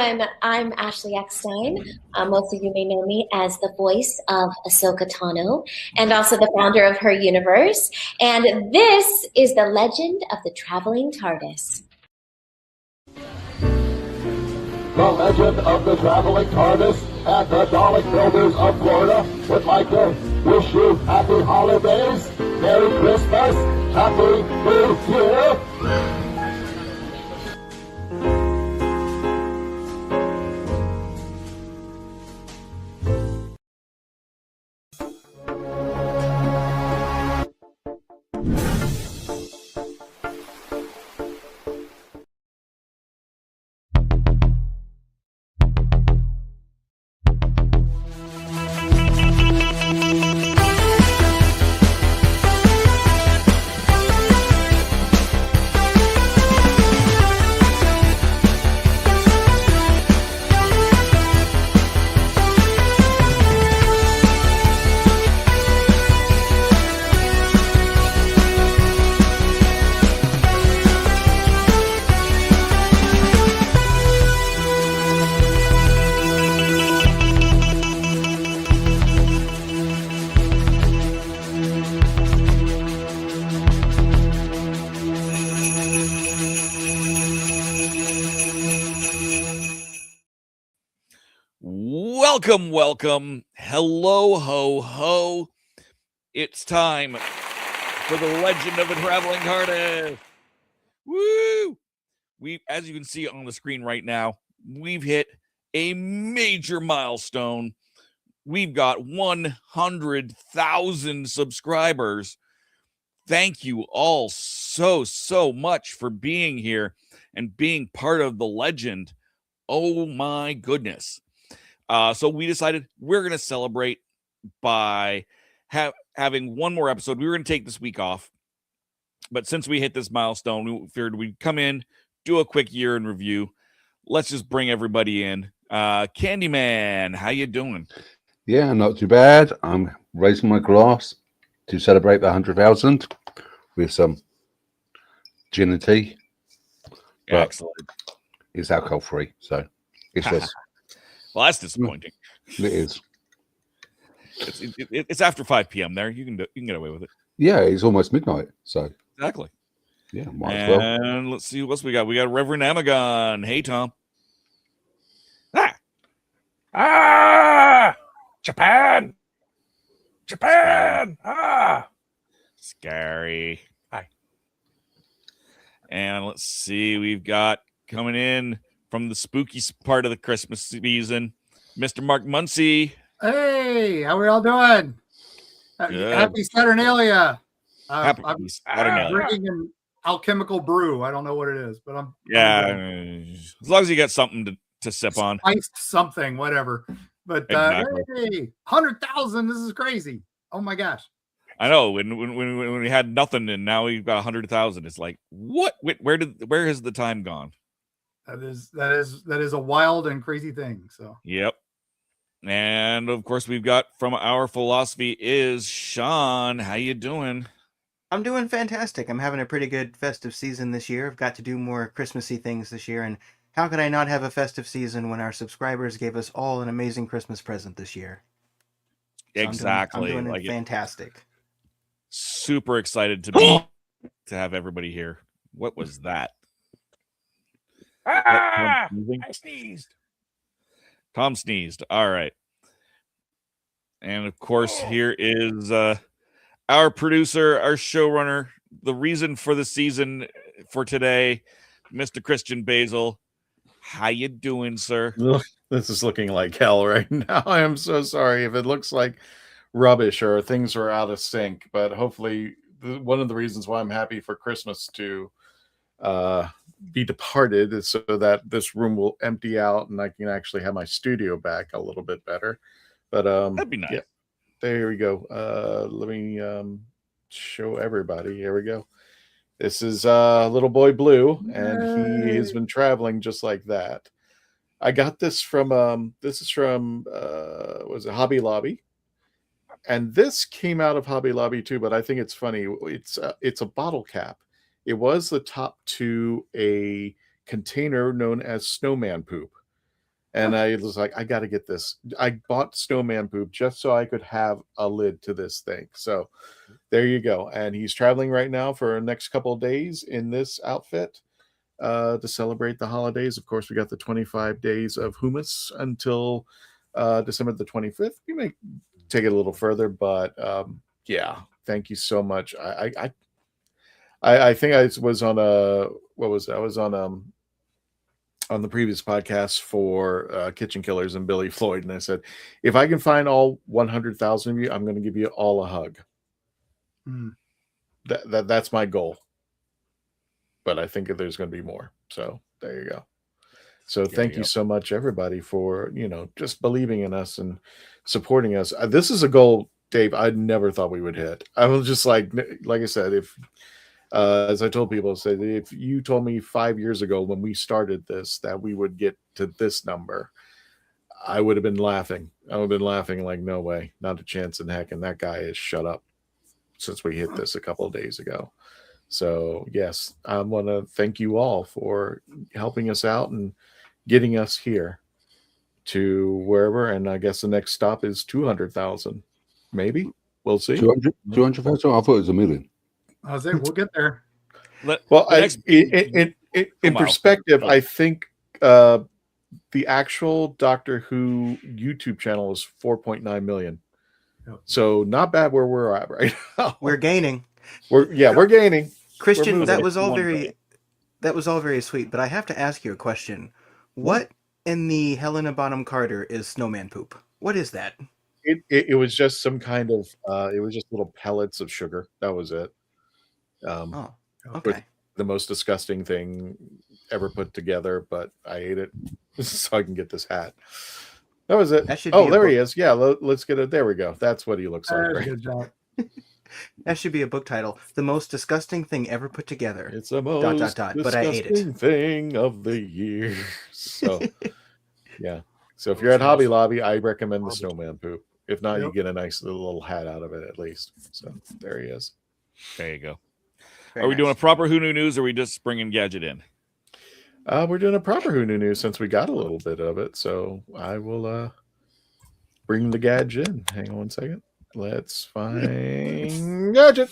everyone. I'm Ashley Eckstein. Most of you may know me as the voice of Ahsoka Tano and also the founder of WHOniverse. And this is the legend of the Traveling TARDIS. The legend of the Traveling TARDIS at the Dalek Builders of Florida would like to wish you happy holidays, Merry Christmas, Happy New Year. Welcome. Hello, ho, ho. It's time for the legend of the Traveling TARDIS. Woo! As you can see on the screen right now, we've hit a major milestone. We've got 100,000 subscribers. Thank you all so much for being here and being part of the legend. Oh my goodness. So we decided we're going to celebrate by having one more episode. We were going to take this week off, but since we hit this milestone, we figured we'd come in, do a quick year in review. Let's just bring everybody in. Candyman, how you doing? Yeah, not too bad. I'm raising my glass to celebrate the 100,000 with some gin and tea. Excellent. It's alcohol free, so it's just. Well, that's disappointing. It is. It's after 5 p.m. there. You can get away with it. Yeah, it's almost midnight, so exactly. Yeah, might as well. And let's see what else we got. We got Reverend Amagon. Hey, Tom. Japan. Scary. Hi. And let's see. We've got coming in from the spooky part of the Christmas season, Mr. Mark Muncie. Hey, how we all doing? Happy Saturnalia. Happy I'm Saturnalia. drinking an alchemical brew. I don't know what it is, but I'm as long as you got something to sip on. Spiced something, whatever. But exactly. Hey, 100,000. This is crazy. Oh my gosh. I know. When we had nothing and now we've got 100,000, it's like, what? Where has the time gone? That is a wild and crazy thing. So yep. And of course we've got from our philosophy is Sean. How you doing? I'm doing fantastic. I'm having a pretty good festive season this year. I've got to do more Christmassy things this year, and how could I not have a festive season when our subscribers gave us all an amazing Christmas present this year? So exactly. I'm doing fantastic. Super excited to have everybody here. What was that? I sneezed. Tom sneezed. All right. And of course, here is our producer, our showrunner, the reason for the season for today, Mr. Christian Basil. How you doing, sir? This is looking like hell right now. I am so sorry if it looks like rubbish or things are out of sync, but hopefully one of the reasons why I'm happy for Christmas to be departed is so that this room will empty out and I can actually have my studio back a little bit better. But that'd be nice. Yeah, there we go. Let me show everybody. Here we go. This is little boy Blue, and he has been traveling just like that. I got this from was it Hobby Lobby, and this came out of Hobby Lobby too. But I think it's funny. It's a bottle cap. It was the top to a container known as snowman poop. And I was like, I got to get this. I bought snowman poop just so I could have a lid to this thing. So there you go. And he's traveling right now for the next couple of days in this outfit to celebrate the holidays. Of course, we got the 25 days of hummus until December the 25th. We may take it a little further, but yeah, thank you so much. I think I was on what was it? I was on the previous podcast for Kitchen Killers and Billy Floyd, and I said, if I can find all 100,000 of you, I'm going to give you all a hug. That's my goal. But I think there's going to be more. So there you go. So thank you so much, everybody, for just believing in us and supporting us. This is a goal, Dave, I never thought we would hit. I was just like I said, if as I told people, said if you told me 5 years ago when we started this that we would get to this number, I would have been laughing. I would have been laughing like, no way, not a chance in heck. And that guy is shut up since we hit this a couple of days ago. So yes, I want to thank you all for helping us out and getting us here to wherever. And I guess the next stop is 200,000. Maybe we'll see. 200,000. I thought it was 1 million. I was like, we'll get there. In perspective, I think the actual Doctor Who YouTube channel is 4.9 million. So not bad where we're at right now. We're gaining. We're gaining. Christian, that was all very sweet, but I have to ask you a question. What in the Helena Bonham Carter is snowman poop? What is that? It was just some kind of it was just little pellets of sugar. That was it. Okay. The most disgusting thing ever put together, but I ate it so I can get this hat. That was it. There he is. Yeah, let's get it. There we go. That's what he looks like. Right? Good job. That should be a book title. The most disgusting thing ever put together. It's the most disgusting but I ate it. thing of the year. So, yeah. So if you're at Hobby Lobby, I recommend the snowman poop. If not, you get a nice little hat out of it at least. So there he is. There you go. Very Are we nice. doing a proper Who Knew News, or are we just bringing Gadget in? We're doing a proper Who Knew News since we got a little bit of it. So I will bring the Gadget in. Hang on one second. Let's find Gadget.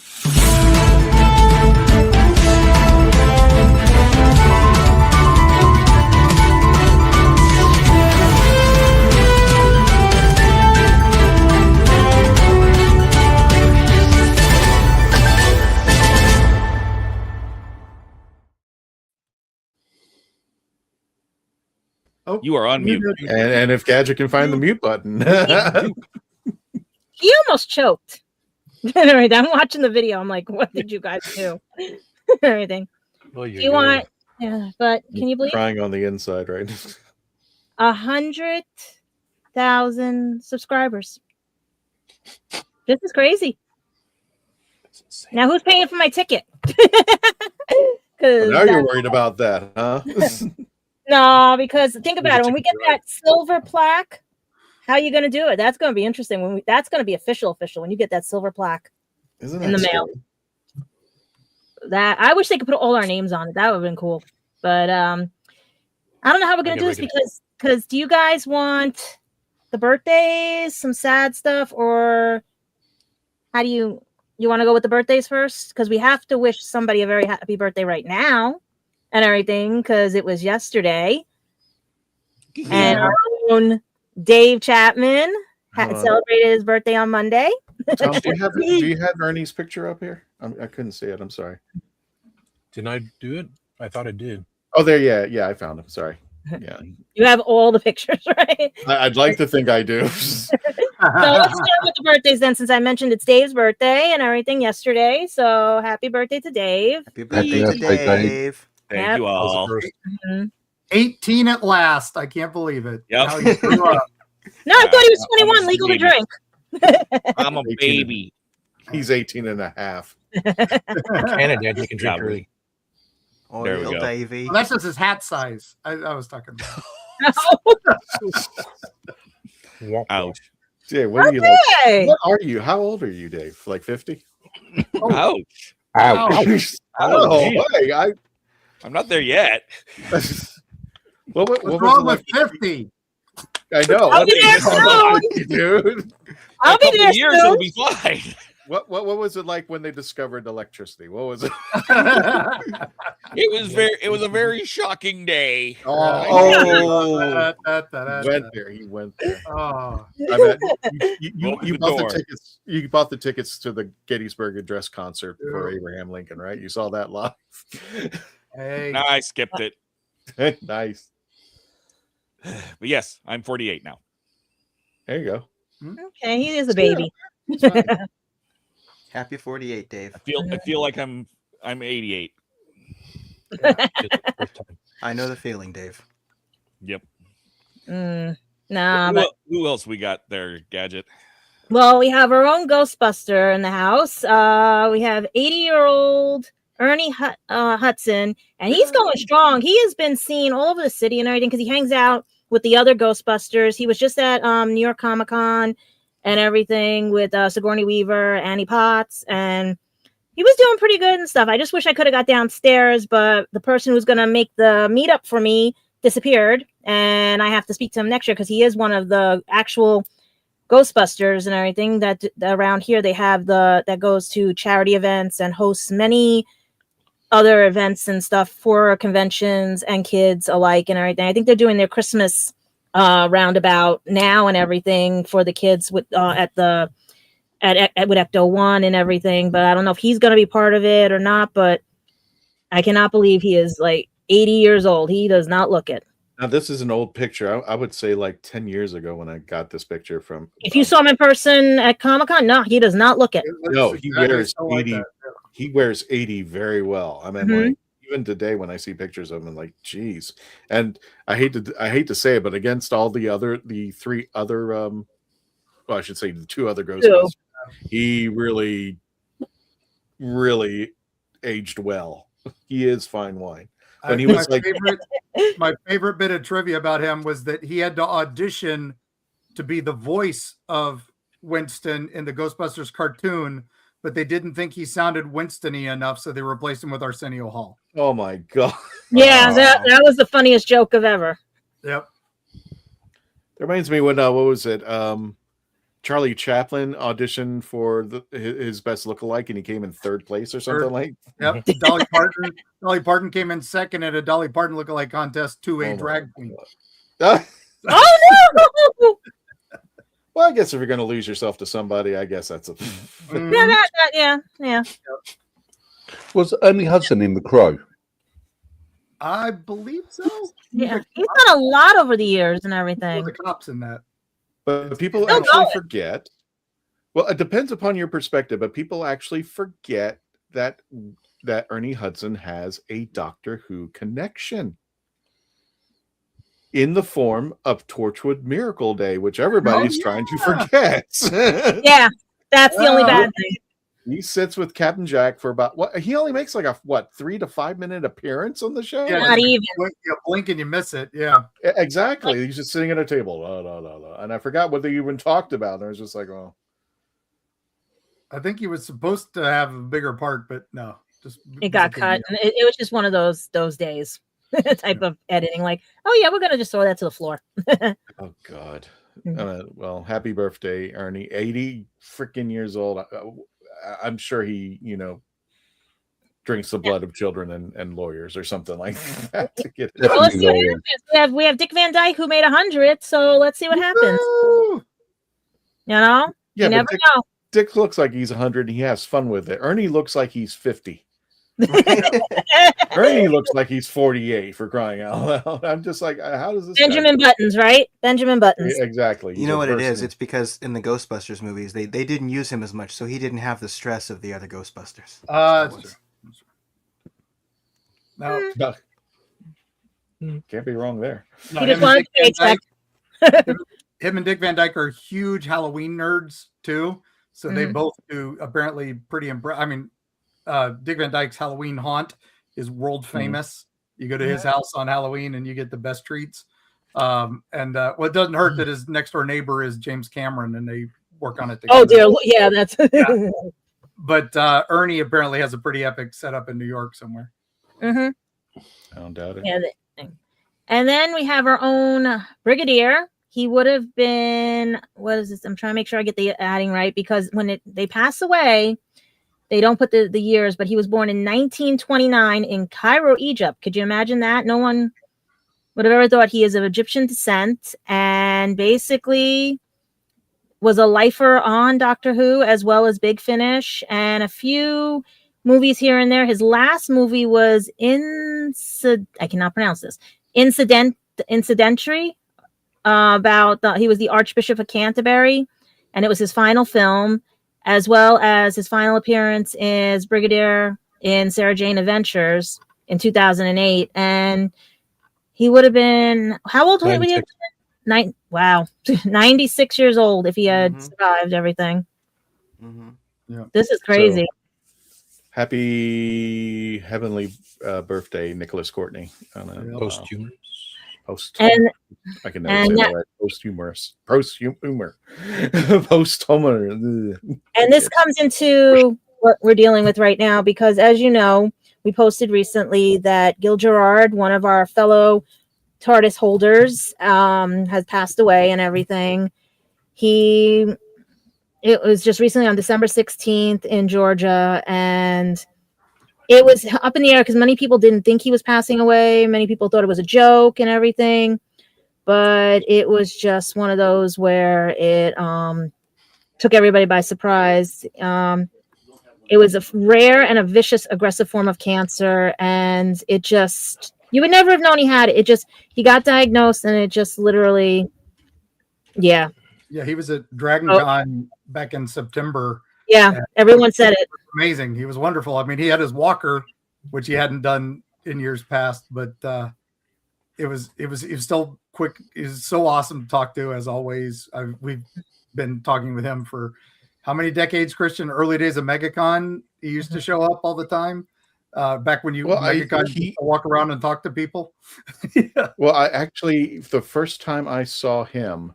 Oh, You are on mute. And if Gadget can find the mute button. He almost choked. Anyway, I'm watching the video. I'm like, what did you guys do? Everything. Well, You want, yeah, but can you believe Crying on the inside, right? 100,000 subscribers? This is crazy. Now who's paying for my ticket? Now you're worried about that, huh? No, because think about it. When we get that silver plaque, how are you going to do it? That's going to be interesting. That's going to be official when you get that silver plaque Isn't in the mail. That I wish they could put all our names on it. That would have been cool. But I don't know how we're going to do this because do you guys want the birthdays, some sad stuff, or how do you want to go with the birthdays first? Because we have to wish somebody a very happy birthday right now and everything because it was yesterday. Yeah. And our own Dave Chapman had celebrated his birthday on Monday. Tom, do you have Ernie's picture up here? I couldn't see it. I'm sorry. Didn't I do it? I thought I did. Oh, there. Yeah, I found him. Sorry. Yeah. You have all the pictures, right? I'd like to think I do. So let's start with the birthdays then, since I mentioned it's Dave's birthday and everything yesterday. So happy birthday to Dave. Happy birthday to Dave. Thank you all. 18 at last. I can't believe it. Yep. Now you grew up. No, I thought he was 21, legal to drink. I'm a baby. He's 18 and a half. Canada, you can drink early. Oh, There we little go. Davey. Well, that's just his hat size. I was talking about. Ouch. Yeah, what are you like? Okay. What are you? How old are you, Dave? Like 50? Ouch. Ouch. Oh, gee. hey, I'm not there yet. What What's was wrong it like with 50? I know. I'll be there soon. Dude. I'll be there Years soon. it'll be fine. What was it like when they discovered electricity? What was it? It was a very shocking day. Oh, he went there. Oh. I bet you Open the bought door. the tickets. You bought the tickets to the Gettysburg Address concert for Abraham Lincoln, right? You saw that live. Hey. No, I skipped it. Nice. But yes, I'm 48 now. There you go. Okay, he is a baby. Happy 48, Dave. I feel like I'm 88. I know the feeling, Dave. Yep. Nah, but Who else we got there, Gadget? well, we have our own Ghostbuster in the house. We have 80-year-old Ernie Hudson, and he's going strong. He has been seen all over the city and everything because he hangs out with the other Ghostbusters. He was just at New York Comic Con and everything with Sigourney Weaver, Annie Potts, and he was doing pretty good and stuff. I just wish I could have got downstairs, but the person who's going to make the meetup for me disappeared, and I have to speak to him next year because he is one of the actual Ghostbusters and everything that around here they have that goes to charity events and hosts many other events and stuff for conventions and kids alike and everything. I think they're doing their Christmas roundabout now and everything for the kids with at with Ecto One and everything. But I don't know if he's going to be part of it or not. But I cannot believe he is like 80 years old. He does not look it. Now this is an old picture. I would say like 10 years ago when I got this picture from. If you saw him in person at Comic-Con, no, he does not look it. No, he wears like 80. that. He wears 80 very well. I mean, Mhm. like even today when I see pictures of him, I'm like, geez. And I hate to say it, but against all the three other well, I should say the two other Ghostbusters, he really aged well. He is fine wine. When he was my favorite bit of trivia about him was that he had to audition to be the voice of Winston in the Ghostbusters cartoon, but they didn't think he sounded Winston-y enough, so they replaced him with Arsenio Hall. Oh my god. Yeah, that was the funniest joke of ever. Yep. That reminds me when what was it? Charlie Chaplin auditioned for his best lookalike, and he came in third place or something like. Yep. Dolly Parton came in second at a Dolly Parton lookalike contest to a drag queen. Oh no! Well, I guess if you're going to lose yourself to somebody, I guess that's a. Yeah. Was Ernie Hudson in The Crow? I believe so. Yeah, he's done a lot over the years and everything. The cops in that. But people Still actually going. forget. Well, it depends upon your perspective, but people actually forget that Ernie Hudson has a Doctor Who connection in the form of Torchwood Miracle Day, which everybody's trying to forget. Yeah, that's the only bad thing. He sits with Captain Jack for about what? He only makes like a 3 to 5 minute appearance on the show. Yeah, Not even. You blink and you miss it. Yeah. Exactly. He's just sitting at a table. La, la, la, la. And I forgot what they even talked about. And I was just like, oh. I think he was supposed to have a bigger part, but no. It got cut. And it was just one of those days type of editing. Like, oh yeah, we're gonna just throw that to the floor. Oh God. Well, happy birthday, Ernie. 80 freaking years old. I'm sure he, drinks the blood of children and lawyers or something like that to get it. Well, let's see what happens. We have Dick Van Dyke who made 100, so let's see what happens. Woo! Yeah, you never know. Dick looks like he's 100 and he has fun with it. Ernie looks like he's 50. Ernie looks like he's 48, for crying out loud. I'm just like, how does this Benjamin Buttons, right? Benjamin Buttons. Exactly. You know what it is? It's because in the Ghostbusters movies, they didn't use him as much, so he didn't have the stress of the other Ghostbusters. No. Can't be wrong there. No, He just wanted to paycheck. Him and Dick Van Dyke are huge Halloween nerds too, so they both do apparently pretty impressive. I mean, Dick Van Dyke's Halloween haunt is world famous. You go to his house on Halloween and you get the best treats. Well, it doesn't hurt that his next door neighbor is James Cameron and they work on it together. Oh dear, yeah, that's. Yeah. But Ernie apparently has a pretty epic setup in New York somewhere. I don't doubt it. Yeah, and then we have our own Brigadier. he would have been, what is this? I'm trying to make sure I get the adding right, because when they pass away, they don't put the years, but he was born in 1929 in Cairo, Egypt. Could you imagine that? No one would have ever thought. He is of Egyptian descent and basically was a lifer on Doctor Who as well as Big Finish and a few movies here and there. His last movie was I cannot pronounce this. Incidentary. He was the Archbishop of Canterbury, and it was his final film, as well as his final appearance as Brigadier in Sarah Jane Adventures in 2008. And he would have been, how old would he have been? Wow, 96 years old if he had survived everything. Yeah. This is crazy. So, happy heavenly birthday, Nicholas Courtney. Posthumous. And I can never say that right. Posthumous. Post-humor. And this comes into what we're dealing with right now, because as you know, we posted recently that Gil Gerard, one of our fellow TARDIS holders, has passed away and everything. It was just recently on December 16th in Georgia, and it was up in the air because many people didn't think he was passing away. Many people thought it was a joke and everything, but it was just one of those where it took everybody by surprise. It was a rare and a vicious, aggressive form of cancer, and it just, you would never have known he had it. He got diagnosed, and it just literally, yeah. Yeah, he was at Dragon Con back in September. Yeah, everyone said it. Amazing. He was wonderful. I mean, he had his walker, which he hadn't done in years past, but it was still quick. He was so awesome to talk to, as always. We've been talking with him for how many decades, Christian? Early days of MegaCon. He used to show up all the time. Back when MegaCon walk around and talk to people. Yeah. Well, the first time I saw him,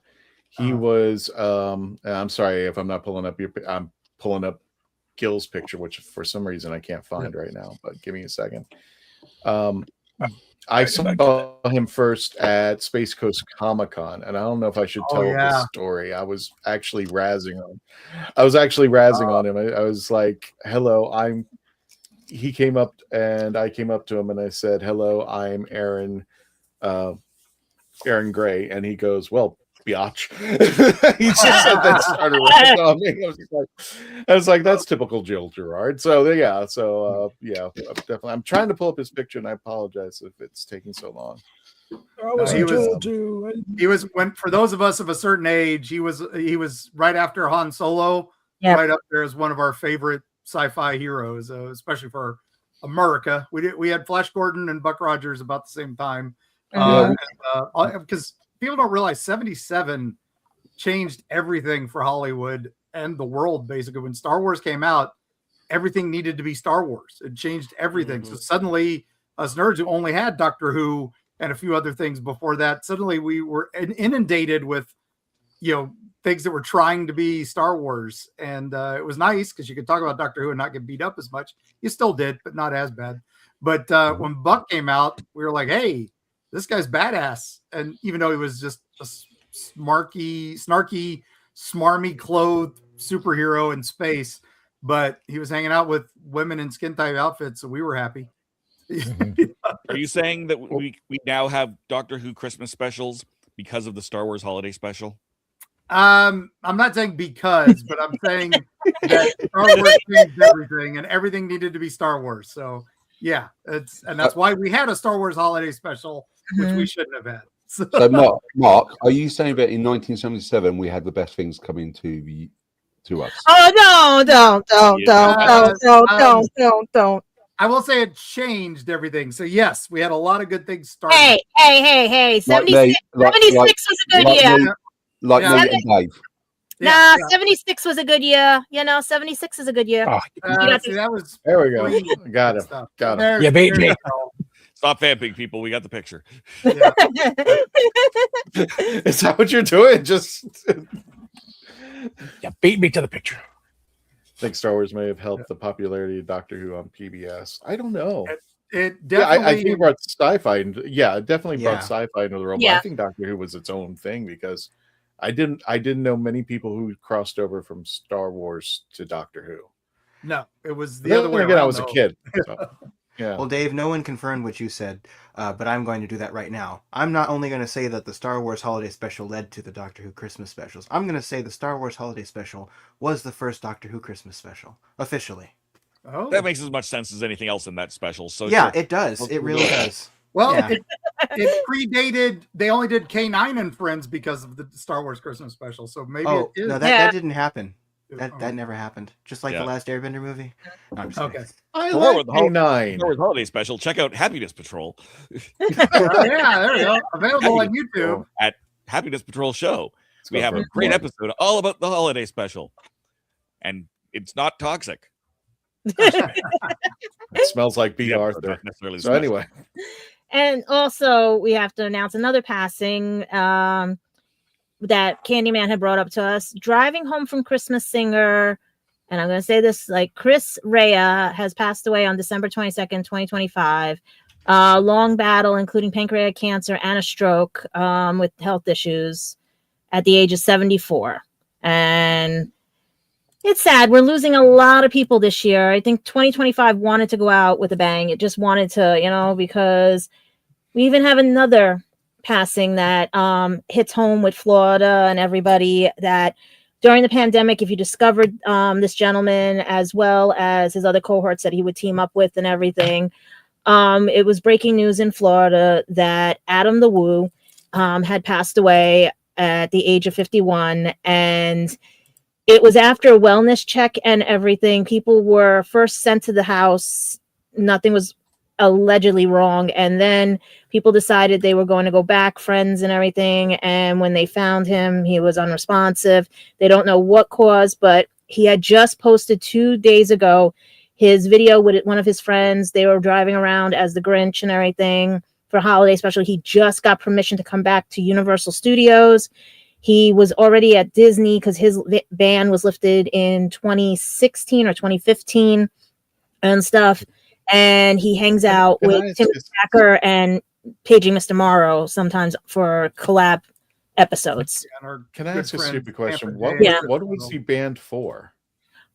he was I'm sorry if I'm not pulling up I'm pulling up Gil's picture, which for some reason I can't find right now, but give me a second. I saw him first at Space Coast Comic-Con, and I don't know if I should tell this story. I was actually razzing on him. I was like, hello, he came up and I came up to him and I said, hello, I'm Aaron Gray. And he goes, well, biatch. He just said that started on me. I was like, that's typical Gil Gerard. So yeah, definitely. I'm trying to pull up his picture, and I apologize if it's taking so long. He was when, for those of us of a certain age, he was right after Han Solo, right up there as one of our favorite sci-fi heroes, especially for America. We had Flash Gordon and Buck Rogers about the same time, because people don't realize 77 changed everything for Hollywood and the world. Basically, when Star Wars came out, everything needed to be Star Wars. It changed everything. So suddenly, us nerds who only had Doctor Who and a few other things before that, suddenly we were inundated with, things that were trying to be Star Wars. And it was nice because you could talk about Doctor Who and not get beat up as much. You still did, but not as bad. But when Buck came out, we were like, hey, this guy's badass. And even though he was just a snarky, smarmy clothed superhero in space, but he was hanging out with women in skin tight outfits, so we were happy. Are you saying that we now have Doctor Who Christmas specials because of the Star Wars holiday special? I'm not saying because, but I'm saying that Star Wars changed everything, and everything needed to be Star Wars. So yeah, that's why we had a Star Wars holiday special, which we shouldn't have had. So Mark, are you saying that in 1977 we had the best things coming to us? Oh no! Don't. I will say it changed everything. So yes, we had a lot of good things starting. Hey! 76 was a good year. Like me and Dave. Nah, 76 was a good year. 76 is a good year. That was there. We go. Got it. Yeah, baby. Stop vamping, people. We got the picture. Yeah. Is that what you're doing? Just beat me to the picture. I think Star Wars may have helped the popularity of Doctor Who on PBS. I don't know. It Yeah, I definitely. think it brought sci-fi. It definitely brought Yeah. sci-fi into the role. Yeah. But I think Doctor Who was its own thing because I didn't know many people who crossed over from Star Wars to Doctor Who. No, it was But the other then way again, around. I was a though. kid. So, yeah. Well, Dave, no one confirmed what you said, but I'm going to do that right now. I'm not only going to say that the Star Wars Holiday Special led to the Doctor Who Christmas specials. I'm going to say the Star Wars Holiday Special was the first Doctor Who Christmas special, officially. Oh, That makes as much sense as anything else in that special. So Yeah, sure. it does. It really does. well, Yeah. it predated. They only did K9 and Friends because of the Star Wars Christmas special. So maybe Oh, it is. no, Yeah. that didn't happen. That Oh. never happened. Just like Yeah. the last Airbender movie. No, I'm just Okay. kidding. I For more like with the Hol- K9. Star Wars Holiday Special, check out Happiness Patrol. Yeah, there you go. Available on YouTube. At Happiness Patrol Show. Let's We go have for a it. great episode all about the holiday special. And it's not toxic. It smells like B. Yeah, Arthur. not necessarily the So special. anyway, And also, we have to announce another passing that Candyman had brought up to us. Driving home from Christmas singer, and I'm going to say this like Chris Rea has passed away on December 22nd, 2025. Long battle, including pancreatic cancer and a stroke with health issues at the age of 74. And it's sad. We're losing a lot of people this year. I think 2025 wanted to go out with a bang. It just wanted to, because we even have another passing that hits home with Florida and everybody, that during the pandemic, if you discovered this gentleman as well as his other cohorts that he would team up with and everything, it was breaking news in Florida that Adam the Woo had passed away at the age of 51. And it was after a wellness check and everything. People were first sent to the house. Nothing was allegedly wrong. And then people decided they were going to go back, friends and everything. And when they found him, he was unresponsive. They don't know what caused, but he had just posted 2 days ago his video with one of his friends. They were driving around as the Grinch and everything for holiday special. He just got permission to come back to Universal Studios. He was already at Disney because his ban was lifted in 2016 or 2015 and stuff. And he hangs out with Tim Packer and Paging Mr. Morrow sometimes for collab episodes. Can I ask a stupid question? Yeah. What was he banned for?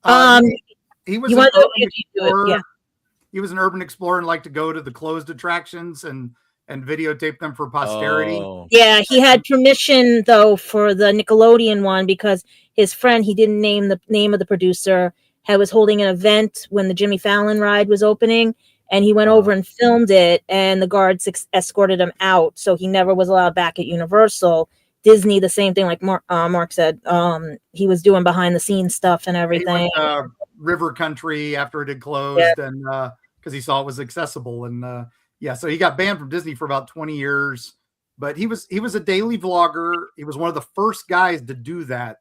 He was He was an urban explorer and liked to go to the closed attractions and videotape them for posterity. Oh. Yeah, he had permission though for the Nickelodeon one because his friend, he didn't name the name of the producer, was holding an event when the Jimmy Fallon ride was opening, and he went over and filmed it, and the guards escorted him out, so he never was allowed back at Universal. Disney, the same thing, like Mark said, he was doing behind the scenes stuff and everything. He went, River Country after it had closed, and because he saw it was accessible, and so he got banned from Disney for about 20 years. But he was a daily vlogger. He was one of the first guys to do that.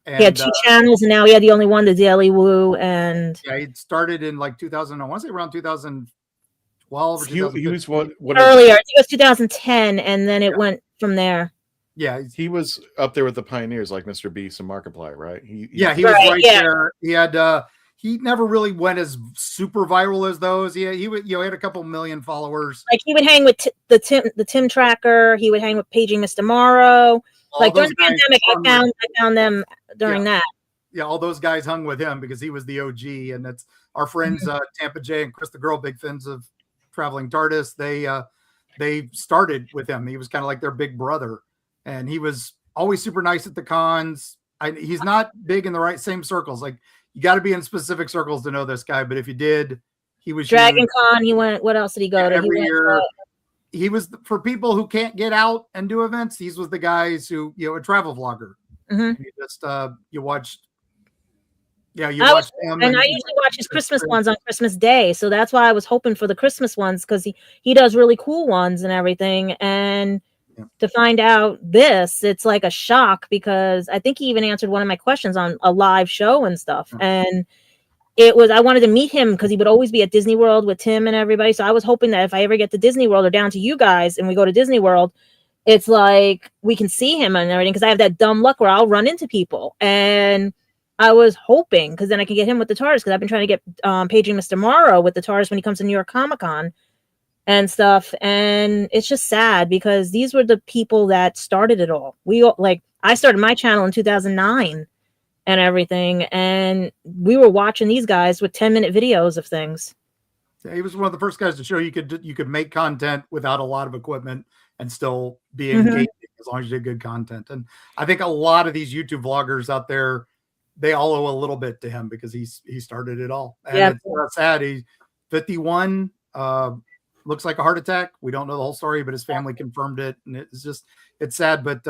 And, he had 2 channels, and now he had the only one, the Daily Woo. And yeah, he started in like 2000. I want to say around 2012 or He was what earlier. I think it was 2010, and then it went from there. Yeah, he was up there with the pioneers like Mr. Beast and Markiplier, right? He was right there. He had he never really went as super viral as those. He had a couple million followers. Like he would hang with the Tim Tracker. He would hang with Paging Mr. Morrow. Like during the pandemic, I found them during that. Yeah, all those guys hung with him because he was the OG, and that's our friends Tampa J and Chris the Girl, big fans of Traveling TARDIS. They started with him. He was kind of like their big brother, and he was always super nice at the cons. He's not big in the same circles. Like you got to be in specific circles to know this guy, but if you did, he was Dragon Con. He went. What else did he go to? Every year. He was for people who can't get out and do events. These was the guys who, a travel vlogger. Mm-hmm. You just you watched. Yeah, watched him. And I usually watch his Christmas ones on Christmas Day, so that's why I was hoping for the Christmas ones because he does really cool ones and everything. And to find out this, it's like a shock because I think he even answered one of my questions on a live show and stuff. Mm-hmm. And I wanted to meet him because he would always be at Disney World with Tim and everybody. So I was hoping that if I ever get to Disney World or down to you guys and we go to Disney World, it's like we can see him and everything because I have that dumb luck where I'll run into people. And I was hoping because then I can get him with the TARDIS because I've been trying to get Paging Mr. Morrow with the TARDIS when he comes to New York Comic Con and stuff. And it's just sad because these were the people that started it all. I started my channel in 2009 and everything, and we were watching these guys with 10-minute videos of things. Yeah, he was one of the first guys to show you could make content without a lot of equipment and still be engaging as long as you did good content. And I think a lot of these YouTube vloggers out there, they all owe a little bit to him because he started it all. And it's sad. He's 51, looks like a heart attack. We don't know the whole story, but his family confirmed it. And it's sad. But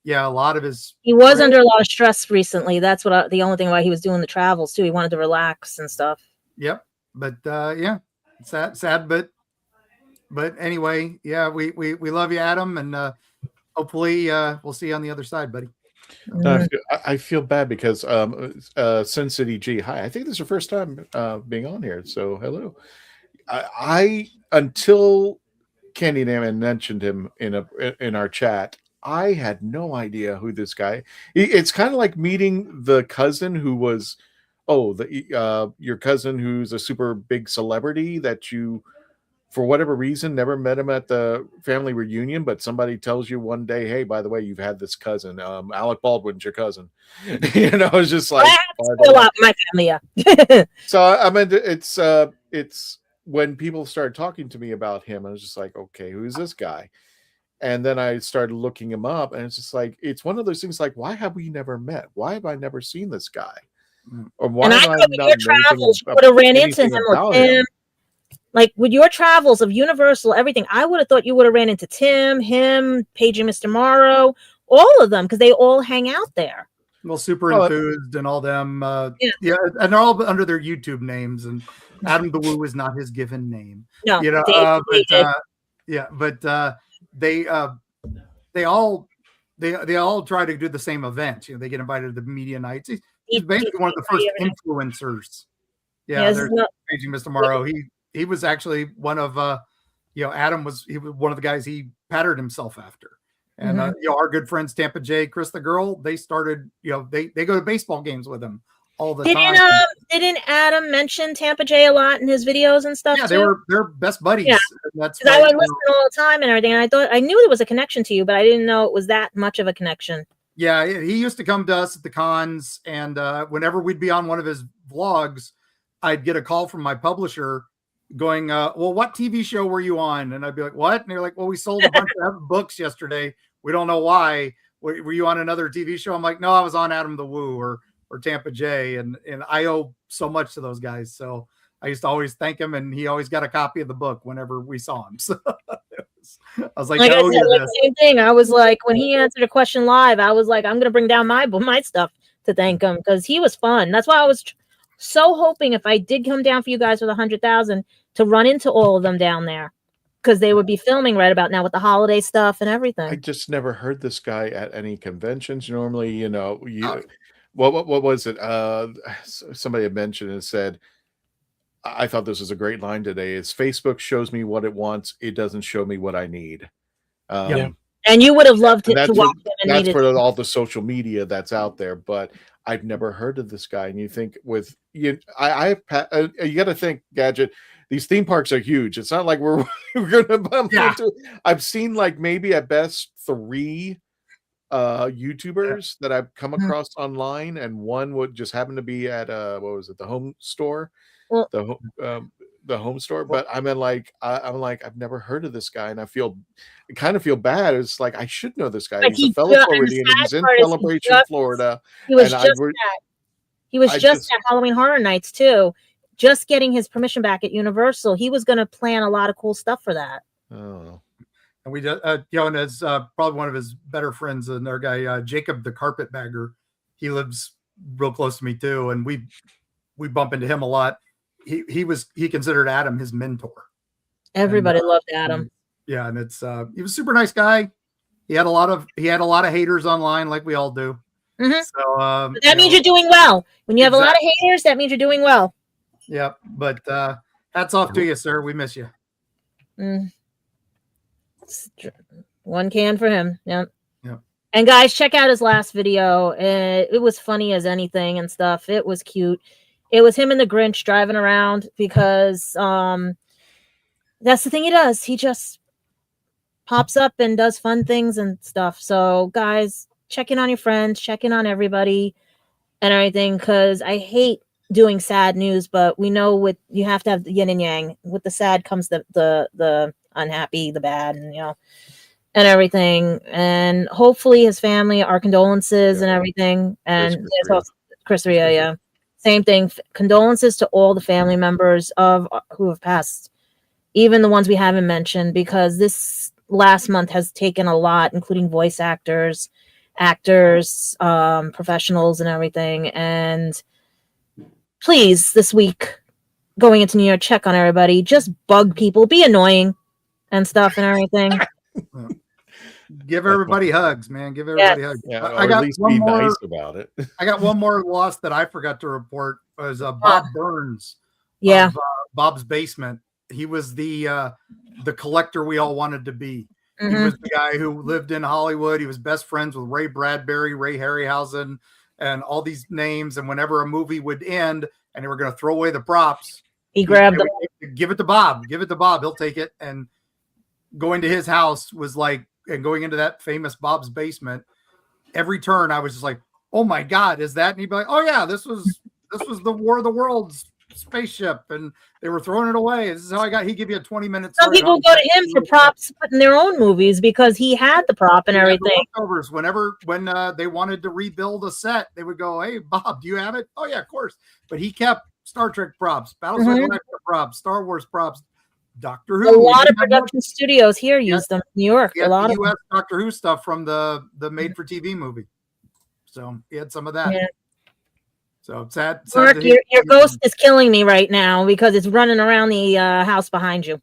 yeah, a lot of he was under a lot of stress recently. That's the only thing why he was doing the travels too. He wanted to relax and stuff. Yep. But yeah, sad, but anyway, yeah, we love you, Adam, and hopefully we'll see you on the other side, buddy. No, I feel bad because Sin City G, hi, I think this is your first time being on here, so hello. I until Candy Naaman mentioned him in our chat, I had no idea who this guy. It's kind of like meeting the cousin who was. Your cousin who's a super big celebrity that you, for whatever reason, never met him at the family reunion, but somebody tells you one day, hey, by the way, you've had this cousin. Alec Baldwin's your cousin. It's just like a lot my family, yeah. So I mean, it's when people started talking to me about him, I was just like, okay, who's this guy? And then I started looking him up, and it's just like, it's one of those things like, why have we never met? Why have I never seen this guy? Or why and I know with your travels, you would have ran into him or Tim. Like with your travels of Universal, everything, I would have thought you would have ran into Tim, him, Paige and Mr. Morrow, all of them, because they all hang out there. Well, Super Enthused and all them. Yeah, and they're all under their YouTube names. And Adam the Woo is not his given name. No, they all try to do the same event. They get invited to the media nights. He's basically one of the first influencers. Yeah, there's Paige and Mr. Morrow. He was actually one of Adam was one of the guys he patterned himself after. And our good friends Tampa J, Chris the Girl, they started, they go to baseball games with him all the time. Didn't Adam mention Tampa J a lot in his videos and stuff? Yeah, they're best buddies. Yeah. That's I would listen all the time and everything. And I knew there was a connection to you, but I didn't know it was that much of a connection. Yeah, he used to come to us at the cons, and whenever we'd be on one of his vlogs, I'd get a call from my publisher going, well, what TV show were you on? And I'd be like, what? And they're like, well, we sold a bunch of books yesterday. We don't know why. Were you on another TV show? I'm like, no, I was on Adam the Woo or Tampa J. And I owe so much to those guys. So I used to always thank him, and he always got a copy of the book whenever we saw him. So I was like I said, same thing. I was like, when he answered a question live, I was like, I'm going to bring down my stuff to thank him because he was fun. That's why I was so hoping if I did come down for you guys with 100,000 to run into all of them down there because they would be filming right about now with the holiday stuff and everything. I just never heard this guy at any conventions. Normally, what was it? Somebody had mentioned and said, I thought this was a great line today. Is Facebook shows me what it wants. It doesn't show me what I need. And you would have loved to watch them. That's for all the social media that's out there. But I've never heard of this guy. And you think with you, you got to think, Gadget. These theme parks are huge. It's not like we're going to bump into. I've seen like maybe at best 3 YouTubers that I've come across online, and one would just happen to be at the home store. Well, the home store, but I'm like I've never heard of this guy, and I kind of feel bad. It's like I should know this guy. Like he's a fellow Floridian. He's in Celebration, Florida. He was just at Halloween Horror Nights too. Just getting his permission back at Universal, he was going to plan a lot of cool stuff for that. Oh, and we just and as probably one of his better friends, and our guy Jacob the Carpetbagger, he lives real close to me too, and we bump into him a lot. He considered Adam his mentor. Everybody loved Adam. Yeah, and it's he was a super nice guy. He had a lot of haters online, like we all do. So that means you're doing well. When you have a lot of haters, that means you're doing well. Yeah, but hats off to you, sir. We miss you. One can for him. Yep. And guys, check out his last video. It was funny as anything and stuff. It was cute. It was him and the Grinch driving around because that's the thing he does. He just pops up and does fun things and stuff. So guys, check in on your friends, check in on everybody and everything, because I hate doing sad news, but we know with you have to have the yin and yang. With the sad comes the unhappy, the bad, and and everything. And hopefully his family, our condolences and everything. And there's also Chris Ria, yeah. Same thing. Condolences to all the family members of who have passed, even the ones we haven't mentioned, because this last month has taken a lot, including voice actors, professionals and everything. And please, this week, going into New York, check on everybody. Just bug people, be annoying and stuff and everything. Give everybody hugs, man. Give everybody hugs. Yeah, or I got at least one be more. nice about it. I got one more loss that I forgot to report. Was Bob Burns. Yeah, of, Bob's Basement. He was the collector we all wanted to be. He was the guy who lived in Hollywood. He was best friends with Ray Bradbury, Ray Harryhausen, and all these names. And whenever a movie would end and they were going to throw away the props, he grabbed them. Give it to Bob. Give it to Bob. He'll take it. And going to his house was like, and going into that famous Bob's Basement, every turn I was just like, oh my God, is that? And he'd be like, oh yeah, this was the War of the Worlds spaceship, and they were throwing it away. This is how I got. He give you a 20-minute. Some people go to him for props in their own movies because he had the prop and everything. When they wanted to rebuild a set, they would go, "Hey, Bob, do you have it?" "Oh yeah, of course." But he kept Star Trek props, Battlestar Galactica props, Star Wars props, Doctor Who. A lot of production studios here use them. New York, a lot of US Doctor Who stuff from the made-for-TV movie. So he had some of that. Yeah. So sad. Mark, your ghost is killing me right now because it's running around the house behind you.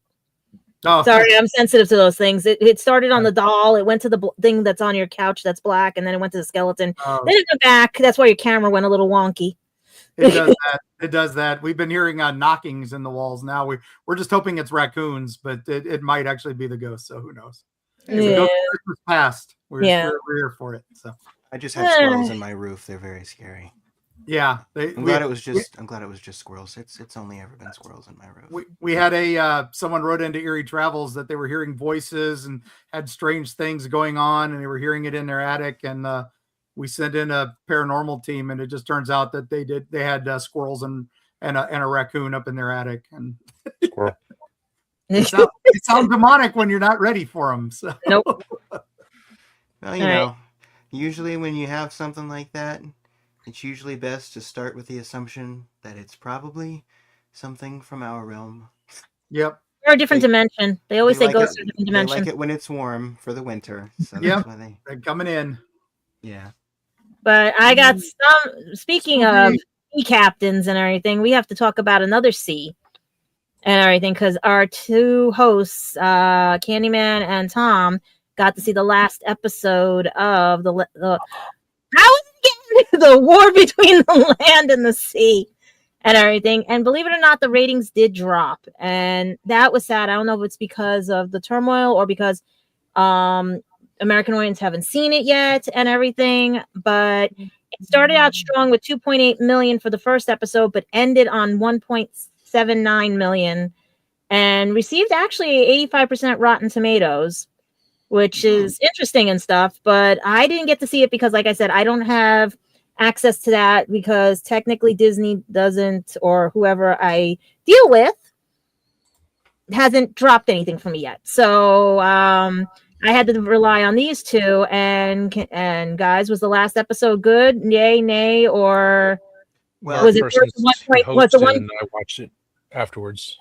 Oh, sorry, I'm sensitive to those things. It started on the doll. It went to the thing that's on your couch that's black, and then it went to the skeleton. Then it went back. That's why your camera went a little wonky. It does that. It does that. We've been hearing knockings in the walls. Now we're just hoping it's raccoons, but it might actually be the ghost. So who knows? Yeah. The ghost Christmas past. We're here for it. So I just have squirrels in my roof. They're very scary. Yeah, I'm glad it was just squirrels. It's only ever been squirrels in my roof. We had someone wrote into Eerie Travels that they were hearing voices and had strange things going on, and they were hearing it in their attic. And we sent in a paranormal team, and it just turns out that they had squirrels and a raccoon up in their attic. And it sounds demonic when you're not ready for them. So. Nope. Well, you know, usually when you have something like that, it's usually best to start with the assumption that it's probably something from our realm. Yep. Or a different dimension. They always say ghosts are a different dimension. They like it when it's warm for the winter. So that's why they're coming in. Yeah. But I got some, speaking of sea captains and everything, we have to talk about another sea and everything, because our two hosts, Candyman and Tom, got to see the last episode of the war between the land and the sea and everything. And believe it or not, the ratings did drop. And that was sad. I don't know if it's because of the turmoil or because American audience haven't seen it yet and everything. But it started out strong with 2.8 million for the first episode, but ended on 1.79 million and received actually 85% Rotten Tomatoes, which is interesting and stuff. But I didn't get to see it because, like I said, I don't have access to that because technically Disney doesn't, or whoever I deal with hasn't dropped anything for me yet. So I had to rely on these two. And guys, was the last episode good? Yay, nay, or was it worth the one? I watched it afterwards.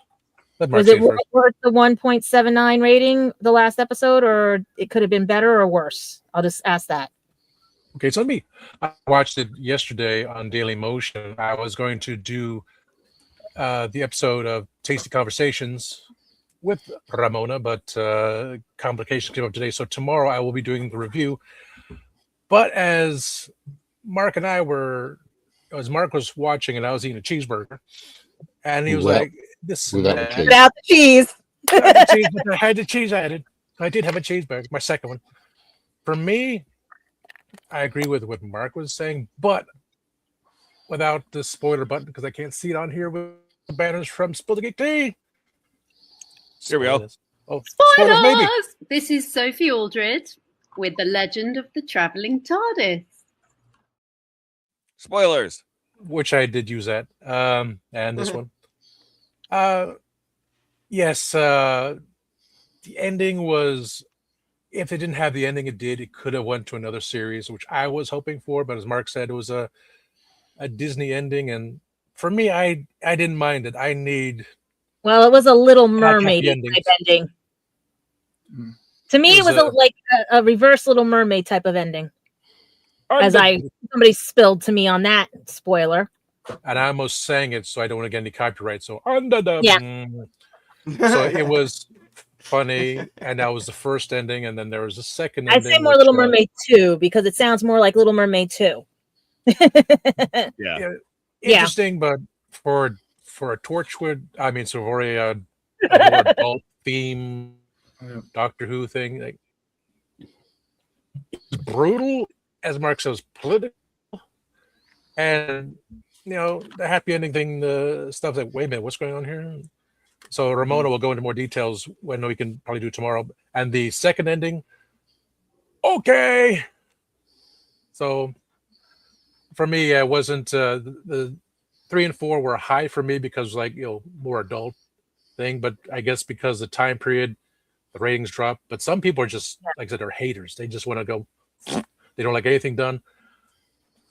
Was it worth the 1.79 rating, the last episode, or it could have been better or worse? I'll just ask that. Okay, so I watched it yesterday on Daily Motion. I was going to do the episode of Tasty Conversations with Ramona, but complications came up today. So tomorrow I will be doing the review. But as Mark was watching and I was eating a cheeseburger, and he was like, "This without the cheese." I had the cheese added. I did have a cheeseburger, my second one. For me, I agree with what Mark was saying, but without the spoiler button, because I can't see it on here with the banners from Spill the Geek Tea. Here we go. Oh, Spoilers! maybe. This is Sophie Aldred with The Legend of the Traveling TARDIS. Spoilers. Which I did use that. And this one. Yes, the ending was, if they didn't have the ending it could have went to another series, which I was hoping for, but as Mark said, it was a Disney ending, and for me, I didn't mind it. I need... Well, it was a Little Mermaid type ending. To me, it was like a reverse Little Mermaid type of ending. Somebody spilled to me on that spoiler. And I almost sang it, so I don't want to get any copyright. So under the... Yeah. So it was funny, and that was the first ending, and then there was a second I'd ending. say more Little Mermaid 2, because it sounds more like Little Mermaid 2. Yeah. Interesting, but for a Torchwood, I mean, so for a more adult theme Doctor Who thing, like, it's brutal, as Mark says, political, and the happy ending thing, the stuff like, wait a minute, what's going on here? So Ramona will go into more details when we can probably do tomorrow. And the second ending, okay. So for me, it wasn't the 3 and 4 were high for me because more adult thing. But I guess because the time period, the ratings dropped. But some people are just, like I said, they're haters. They just want to go. They don't like anything done.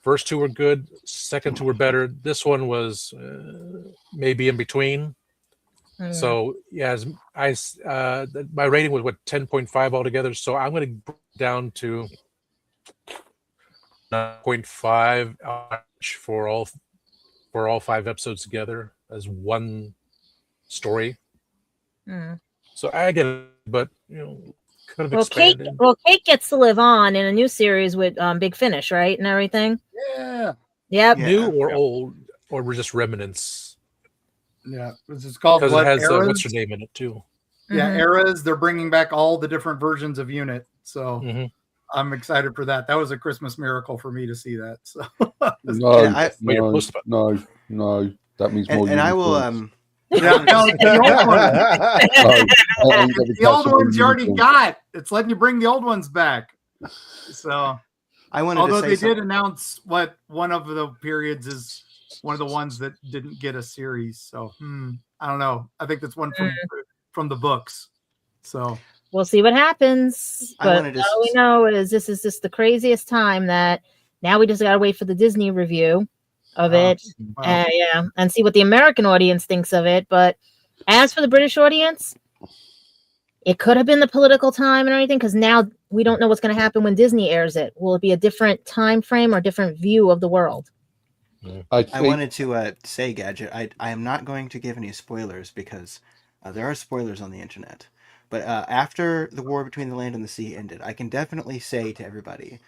First 2 were good. Second 2 were better. This one was maybe in between. So yeah, my rating was 10.5 altogether. So I'm going to bring it down to 9.5 for all 5 episodes together as one story. So I get it, but could have expanded. Kate gets to live on in a new series with Big Finish, right, and everything. Yeah. Yep. New or old, or we're just remnants. Yeah, it's called because it has Eras? what's her name in it too. Yeah, Eras. They're bringing back all the different versions of Unit, so I'm excited for that. That was a Christmas miracle for me to see that. So no, that means more. And I will. The old ones you already got. It's letting you bring the old ones back. So I wanted although to say they did announce what one of the periods is one of the ones that didn't get a series. So I don't know. I think that's one from the books. So we'll see what happens. But all we know is this is just the craziest time that now we just got to wait for the Disney review of it. And see what the American audience thinks of it. But as for the British audience, it could have been the political time and everything, because now we don't know what's going to happen when Disney airs it. Will it be a different time frame or different view of the world? I wanted to say, Gadget, I am not going to give any spoilers because there are spoilers on the internet. But after the war between the land and the sea ended, I can definitely say to everybody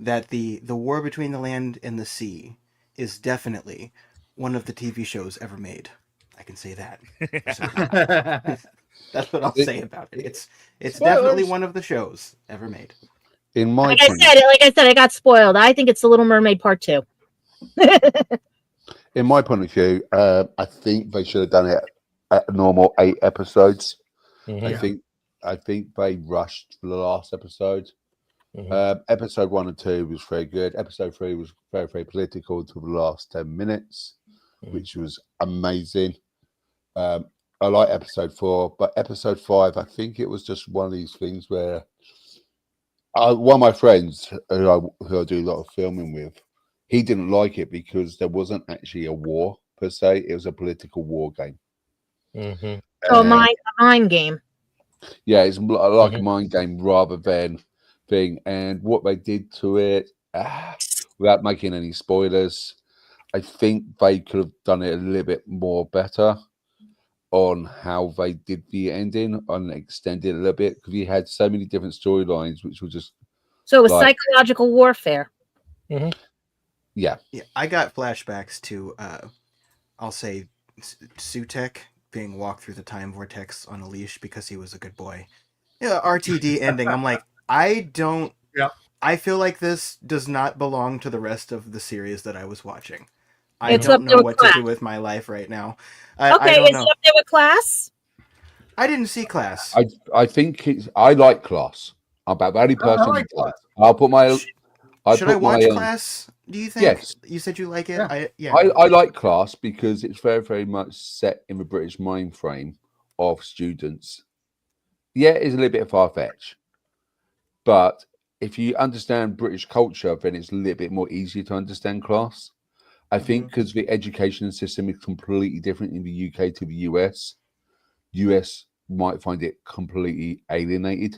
that the war between the land and the sea is definitely one of the TV shows ever made. I can say that. That's what I'll say about it. It's definitely one of the shows ever made. In my like I said, I got spoiled. I think it's The Little Mermaid Part 2. In my point of view, I think they should have done it at a normal 8 episodes. I think they rushed for the last episode. Episode 1 and 2 was very good. Episode 3 was very, very political until the last 10 minutes, which was amazing. I like episode 4, but episode 5, I think it was just one of these things where one of my friends who I do a lot of filming with, he didn't like it because there wasn't actually a war per se. It was a political war game. So a mind game. Yeah, it's like a mind game rather than thing. And what they did to it, without making any spoilers, I think they could have done it a little bit more better on how they did the ending and extended it a little bit, because you had so many different storylines which were just so it was psychological warfare. Yeah, I got flashbacks to I'll say Sutek being walked through the time vortex on a leash because he was a good boy. Yeah, RTD ending. I'm like, I feel like this does not belong to the rest of the series that I was watching. I don't know what to do with my life right now. Okay, is it up there with Class? I didn't see Class. I think I like Class. I'm about the only person. I like Class. I'll put my. Should I watch Class? Do you think? Yes. You said you like it. I like Class because it's very, very much set in the British mind frame of students. Yeah, it's a little bit far-fetched, but if you understand British culture, then it's a little bit more easier to understand Class. I think because the education system is completely different in the UK to the US. US might find it completely alienated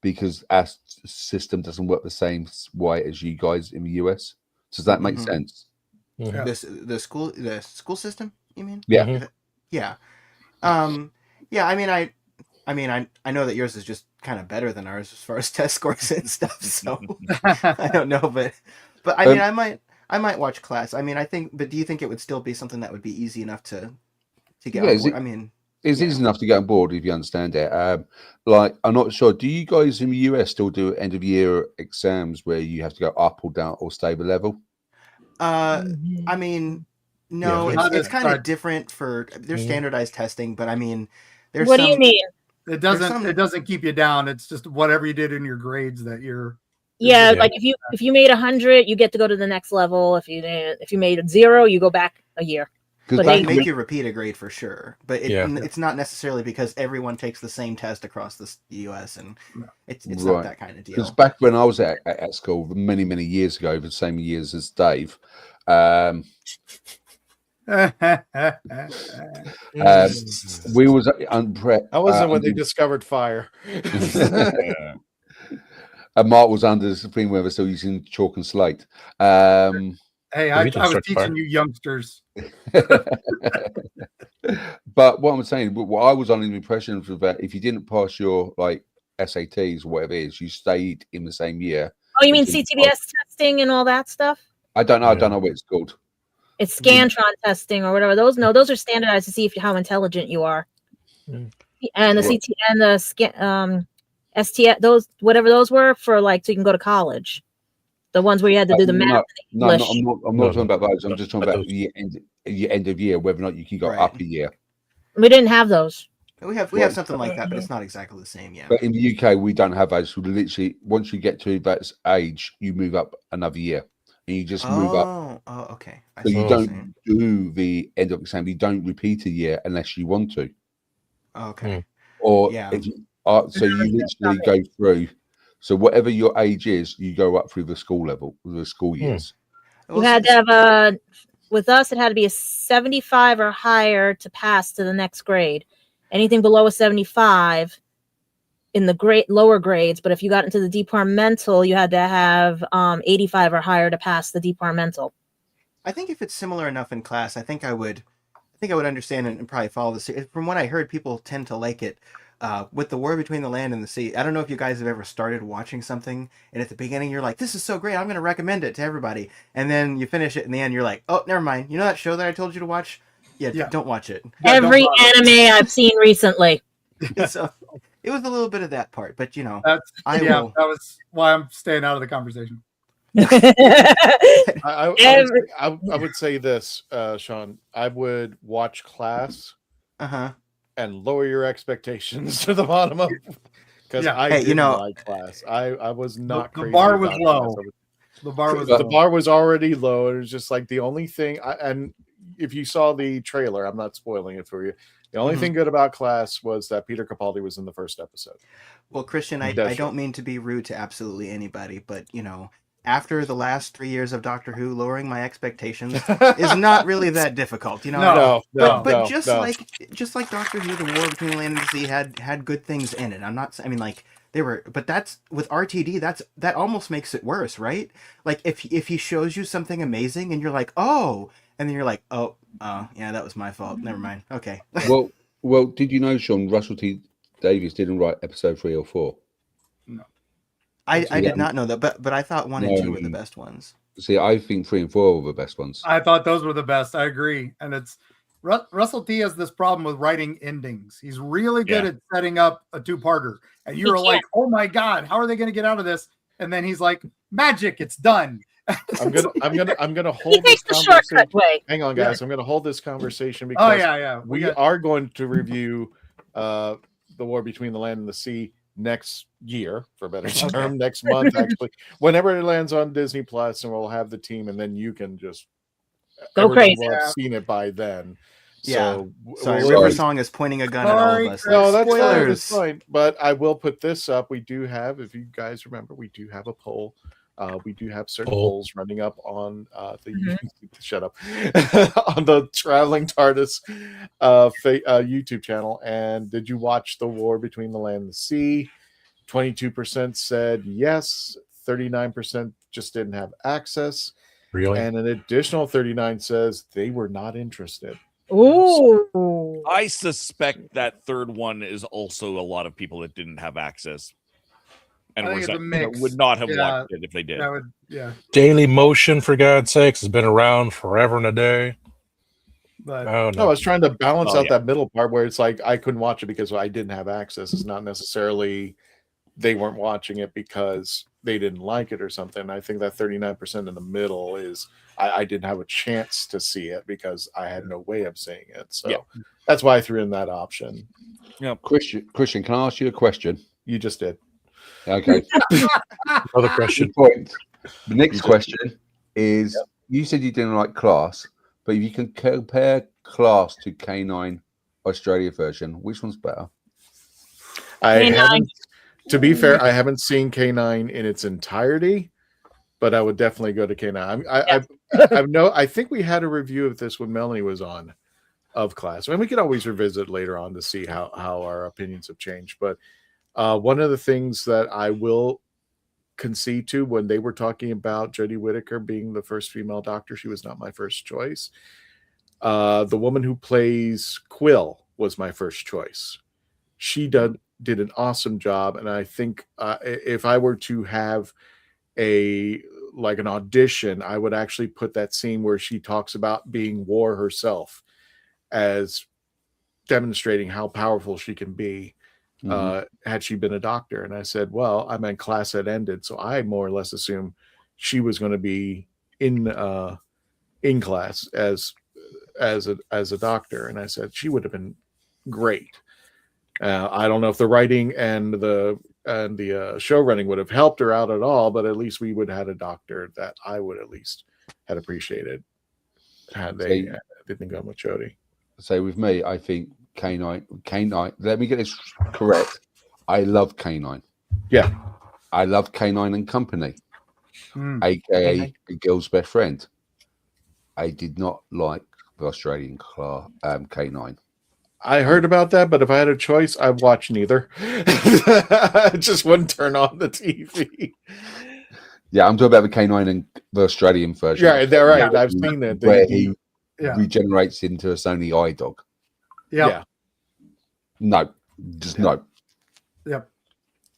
because our system doesn't work the same way as you guys in the US. Does that make sense? Yeah. The school system, you mean? Yeah. Yeah. Yeah, I mean, I know that yours is just kind of better than ours as far as test scores and stuff. So I don't know, but I mean, I might watch Class. I mean, but do you think it would still be something that would be easy enough to get on board? I mean, it's easy enough to get on board if you understand it. Like, I'm not sure. Do you guys in the US still do end of year exams where you have to go up or down or stay the level? I mean, no, it's kind of different for their standardized testing, but I mean, there's what do you mean? It doesn't keep you down. It's just whatever you did in your grades that year. Yeah, like if you made 100, you get to go to the next level. If you made 0, you go back a year. But they make you repeat a grade for sure. But it's not necessarily because everyone takes the same test across the US, and it's not that kind of deal. Because back when I was at school many, many years ago, the same years as Dave, we was unprepped. I wasn't when they discovered fire. And Mark was under the thing where we're still using chalk and slate. Hey, I was teaching you youngsters. But what I'm saying, what I was under the impression was that if you didn't pass your like SATs or whatever it is, you stayed in the same year. Oh, you mean CTBS testing and all that stuff? I don't know. I don't know what it's called. It's Scantron testing or whatever. Those are standardized to see how intelligent you are. And the CT and the ST, those whatever those were for, like, so you can go to college. The ones where you had to do the math. No, I'm not talking about those. I'm just talking about the end of year, whether or not you can go up a year. We didn't have those. We have something like that, but it's not exactly the same. Yeah. But in the UK, we don't have those. So literally, once you get to that age, you move up another year, and you just move up. Oh, okay. So you don't do the end of exam. You don't repeat a year unless you want to. Okay. Or if you, so you literally go through. So whatever your age is, you go up through the school level, the school years. You had to have with us, it had to be a 75 or higher to pass to the next grade. Anything below a 75 in the lower grades, but if you got into the departmental, you had to have 85 or higher to pass the departmental. I think if it's similar enough in class, I think I would understand it and probably follow this. From what I heard, people tend to like it. With the War Between the Land and the Sea, I don't know if you guys have ever started watching something, and at the beginning you're like, this is so great, I'm going to recommend it to everybody. And then you finish it, in the end you're like, oh, never mind. You know that show that I told you to watch? Yeah. Don't watch it. Every anime I've seen recently. So it was a little bit of that part, but that was why I'm staying out of the conversation. I would say this, Sean. I would watch Class. And lower your expectations to the bottom of, because I didn't like Class. I was not. The bar was low. The bar was already low. It was just like the only thing. And if you saw the trailer, I'm not spoiling it for you. The only thing good about Class was that Peter Capaldi was in the first episode. Well, Christian, I don't mean to be rude to absolutely anybody, but after the last 3 years of Doctor Who, lowering my expectations is not really that difficult, No, but just like Doctor Who, the War Between the Land and the Sea had good things in it. They were, but that's with RTD. That almost makes it worse, right? Like if he shows you something amazing and you're like, oh, and then you're like, oh, yeah, that was my fault. Never mind. Okay. well, did you know, Sean, Russell T Davies didn't write episode 3 or 4? No. I did not know that, but I thought 1 and 2 were the best ones. See, I think 3 and 4 were the best ones. I thought those were the best. I agree. And it's Russell T has this problem with writing endings. He's really good at setting up a 2-parter. And you're like, oh my God, how are they going to get out of this? And then he's like, magic, it's done. I'm gonna hold this conversation. Hang on, guys. I'm gonna hold this conversation because we are going to review The War Between the Land and the Sea next year, for a better term, next month, actually, whenever it lands on Disney Plus, and we'll have the team, and then you can just go crazy. will have seen it by then. Yeah. So Sorry, River Song is pointing a gun at all of us. No, Like, that's fine. spoilers. That's fine. But I will put this up. We do have, if you guys remember, we do have a poll. We do have certain polls running up on the shut up on the Traveling TARDIS YouTube channel. And did you watch The War Between the Land and the Sea? 22% said yes. 39% just didn't have access. Really? And an additional 39 says they were not interested. Ooh. I suspect that third one is also a lot of people that didn't have access and would not have watched it if they did. Daily Motion, for God's sakes, has been around forever and a day. But I was trying to balance out that middle part where it's like I couldn't watch it because I didn't have access. It's not necessarily they weren't watching it because they didn't like it or something. I think that 39% in the middle is I didn't have a chance to see it because I had no way of seeing it. So that's why I threw in that option. Yeah, Christian, can I ask you a question? You just did. Okay. Another question. Point. The next question is: you said you didn't like Class, but if you can compare Class to K9 Australia version, which one's better? To be fair, I haven't seen K9 in its entirety, but I would definitely go to K9. I think we had a review of this when Melanie was on of Class. I mean, we could always revisit later on to see how our opinions have changed. But one of the things that I will concede to when they were talking about Jodie Whittaker being the first female doctor, she was not my first choice. The woman who plays Quill was my first choice. She did an awesome job, and I think if I were to have an audition, I would actually put that scene where she talks about being war herself as demonstrating how powerful she can be had she been a doctor. And I said, well, I meant Class had ended, so I more or less assumed she was going to be in Class as a doctor. And I said she would have been great. I don't know if the writing and the show running would have helped her out at all, but at least we would have had a doctor that I would at least had appreciated had they didn't go with Jodie. So with me, I think K9. Let me get this correct. I love K9. Yeah, I love K9 and Company, aka a girl's best friend. I did not like the Australian K9. I heard about that, but if I had a choice, I'd watch neither. I just wouldn't turn on the TV. Yeah, I'm talking about the K9 and the Australian version. Yeah, they're right. I've seen it. Where he regenerates into a Sony eye dog. Yeah. No, just no. Yep.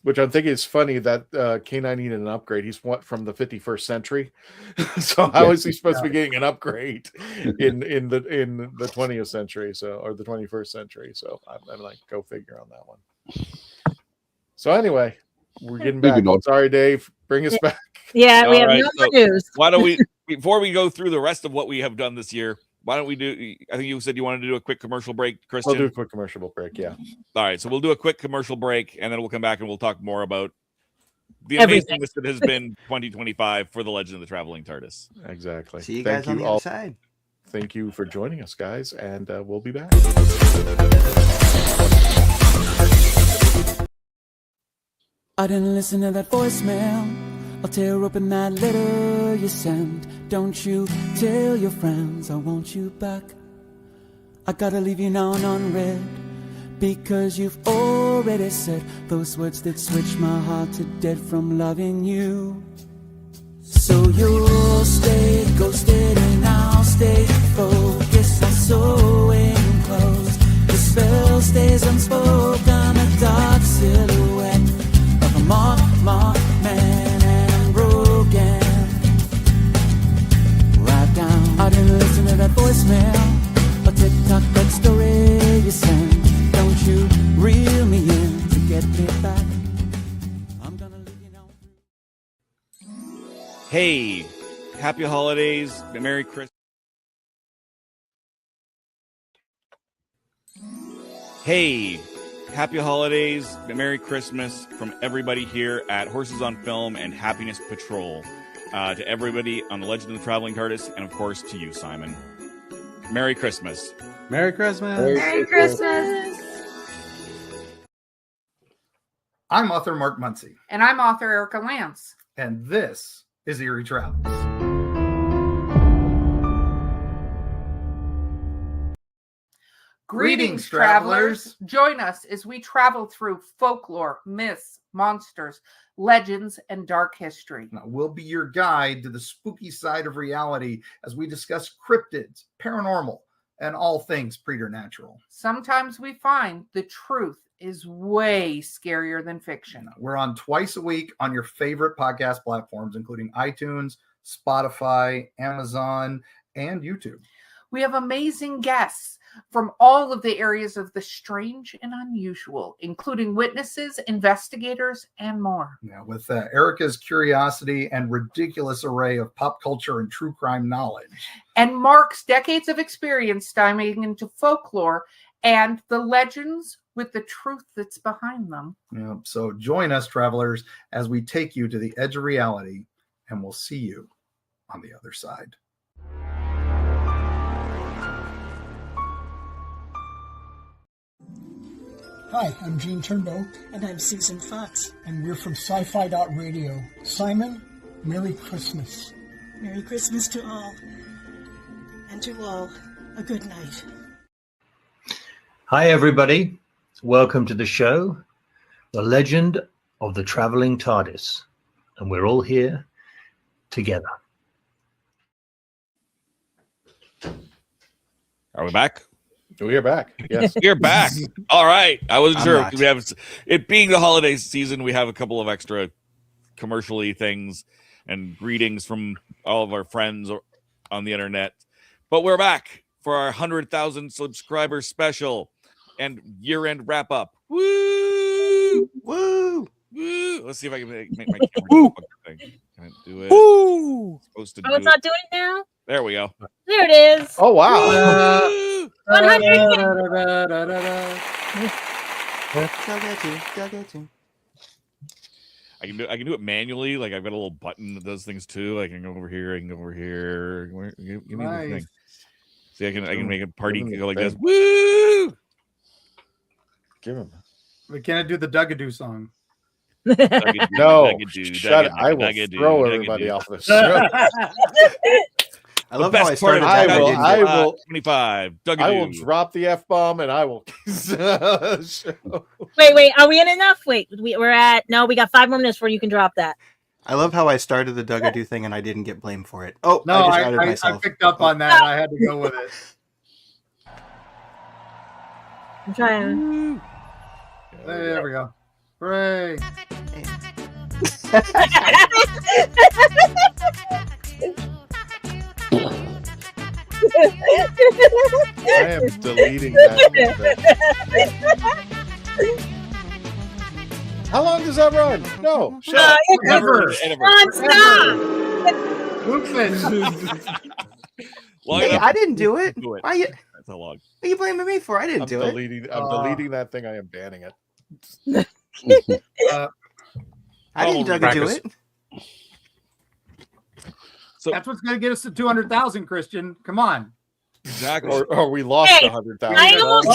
Which I'm thinking is funny that K9 needed an upgrade. He's from the 51st century, so how is he supposed to be getting an upgrade in the 20th century? Or the 21st century? So I'm like, go figure on that one. So anyway, we're getting back. Sorry, Dave, bring us back. Yeah, we have no more news. Why don't we, before we go through the rest of what we have done this year, why don't we do? I think you said you wanted to do a quick commercial break, Christian. We'll do a quick commercial break. Yeah. All right, so we'll do a quick commercial break, and then we'll come back and we'll talk more about the amazingness that has been 2025 for the Legend of the Traveling TARDIS. Exactly. See you guys on the other side. Thank you for joining us, guys, and we'll be back. I didn't listen to that voicemail. I'll tear open that letter you sent. Don't you tell your friends I want you back. I gotta leave you now unread, because you've already said those words that switch my heart to dead from loving you. So you'll stay ghosted and I'll stay focused on sewing clothes. The spell stays unspoken, a dark silhouette of a mark man. I didn't listen to that voicemail or TikTok that story you sent. Don't you reel me in to get me back. I'm gonna leave you now. Hey, happy holidays, Merry Christmas. Hey, happy holidays, Merry Christmas from everybody here at Horses on Film and Happiness Patrol. To everybody on the Legend of the Traveling TARDIS, and of course to you, Simon. Merry Christmas. Merry Christmas. Merry Christmas. I'm author Mark Muncy. And I'm author Erica Lance. And this is Eerie Travels. Greetings, travelers. Join us as we travel through folklore, myths, monsters, legends, and dark history. Now, we'll be your guide to the spooky side of reality as we discuss cryptids, paranormal, and all things preternatural. Sometimes we find the truth is way scarier than fiction. We're on twice a week on your favorite podcast platforms, including iTunes, Spotify, Amazon, and YouTube. We have amazing guests from all of the areas of the strange and unusual, including witnesses, investigators, and more. Now, with Erica's curiosity and ridiculous array of pop culture and true crime knowledge. And Mark's decades of experience diving into folklore and the legends with the truth that's behind them. Yeah, so join us, travelers, as we take you to the edge of reality, and we'll see you on the other side. Hi, I'm Gene Turnbow. And I'm Susan Fox. And we're from Sci-Fi.radio. Simon, Merry Christmas. Merry Christmas to all. And to all, a good night. Hi, everybody. Welcome to the show, The Legend of the Traveling TARDIS. And we're all here together. Are we back? We are back. Yes. We're back. All right. I wasn't I'm sure. not. We have it being the holiday season, we have a couple of extra commercially things and greetings from all of our friends on the internet. But we're back for our 100,000 subscriber special and year-end wrap-up. Woo! Woo! Woo! Let's see if I can make my camera do the fucking thing. Can I do it? Woo! It's supposed to Oh, do it's it. not doing it now? There we go. There it is. Oh, wow. Woo! 100. I can do it manually. Like I've got a little button that does things too. I can go over here. I can go over here. Give me the thing. See, I can make a party go like this. Woo! Give him. We can't do the Dugadoo song. No, shut it. I will throw everybody off the show. I love how I started. I will 25. I will drop the F-bomb and I will. Wait. Are we in enough? Wait, we're at. No, we got 5 more minutes before you can drop that. I love how I started the Dugadoo thing and I didn't get blamed for it. Oh, no, I just outed myself. I picked up on that. And I had to go with it. I'm trying. There we go. Hooray. I am deleting that. How long does that run? No, shut up. Never. Non-stop. Hey, I didn't do it. Why you? That's how long. What are you blaming me for? I didn't do it. I'm deleting that thing. I am banning it. I didn't do it. So that's what's going to get us to 200,000, Christian. Come on. Exactly. Or we lost 100,000. I almost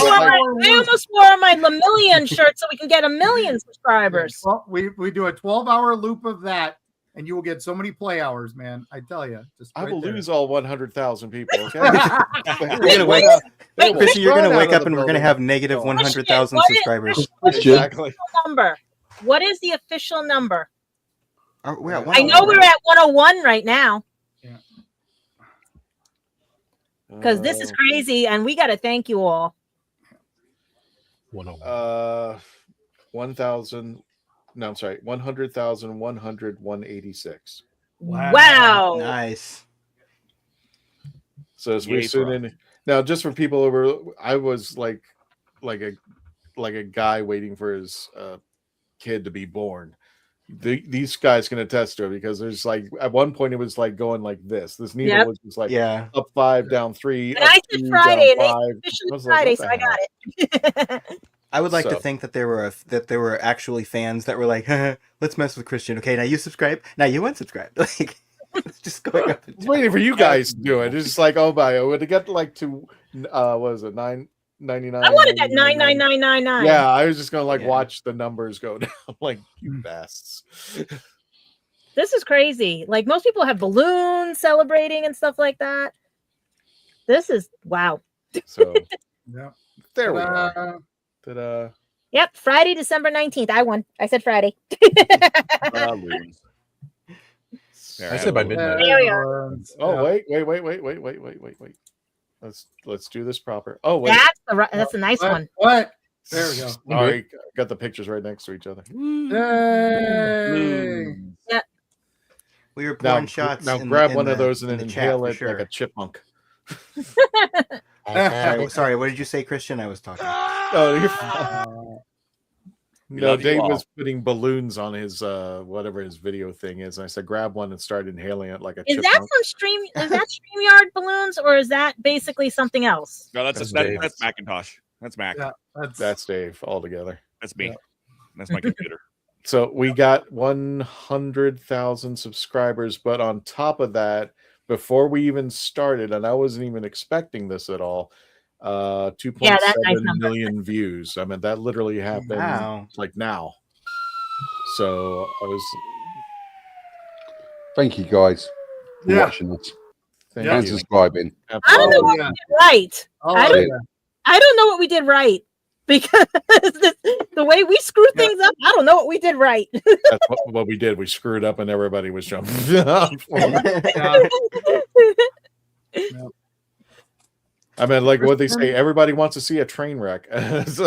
wore my Lemillion shirt so we can get 1 million subscribers. Well, we do a 12-hour loop of that, and you will get so many play hours, man. I tell you. I will lose all 100,000 people. Okay. Christian, you're going to wake up and we're going to have negative 100,000 subscribers. Exactly. Number. What is the official number? We're at I know we're at 101 right now. Because this is crazy, and we got to thank you all. 1,000. No, I'm sorry. 100,100,186. Wow. Nice. So as we soon in now, just for people over, I was like a guy waiting for his kid to be born. these guys can attest to it, because there's like at one point it was like going like this. This needle was just like up 5, down 3. And I said Friday, and they officially Friday, so I got it. I would like to think that there were actually fans that were like, let's mess with Christian. Okay, now you subscribe. Now you unsubscribe. Like, it's just going up. I was waiting for you guys to do it. It's just like, oh my, would it get like to what is it, $9.99? I wanted that 99999. Yeah, I was just gonna watch the numbers go down. Like, you bastards. This is crazy. Like, most people have balloons celebrating and stuff like that. This is wow. So yeah, there we are. Ta-da. Yep, Friday, December 19th. I won. I said Friday. I said by midnight. There we are. Oh wait. Let's do this proper. Oh wait. That's a nice one. What? There we go. All right, got the pictures right next to each other. Yay! Yeah. We were pouring shots. Now grab one of those and then inhale it like a chipmunk. Sorry, what did you say, Christian? I was talking. Oh, you're fine. No, Dave was putting balloons on his whatever his video thing is. And I said, grab one and start inhaling it like a chipmunk. Is that StreamYard balloons, or is that basically something else? No, that's Macintosh. That's Mac. Yeah, that's Dave altogether. That's me. That's my computer. So we got 100,000 subscribers, but on top of that, before we even started, and I wasn't even expecting this at all, 2.7 million views. I mean, that literally happened like now. So I was. Thank you guys for watching us and subscribing. I don't know what we did right. I don't know what we did right, because the way we screw things up, I don't know what we did right. That's what we did. We screwed up, and everybody was jumping. I mean, like what they say, everybody wants to see a train wreck.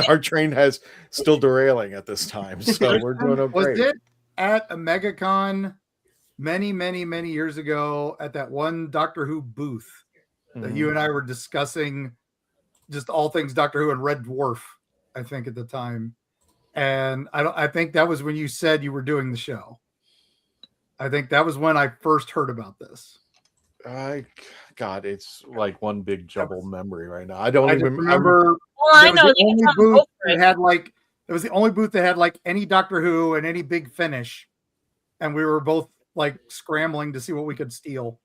Our train has still derailing at this time, so we're doing okay. Was it at a MegaCon many years ago at that one Doctor Who booth that you and I were discussing just all things Doctor Who and Red Dwarf, I think at the time. And I think that was when you said you were doing the show. I think that was when I first heard about this. God, it's like one big jumbled memory right now. I don't even remember. Well, I know the only booth that had like, it was the only booth that had like any Doctor Who and any Big Finish, and we were both like scrambling to see what we could steal.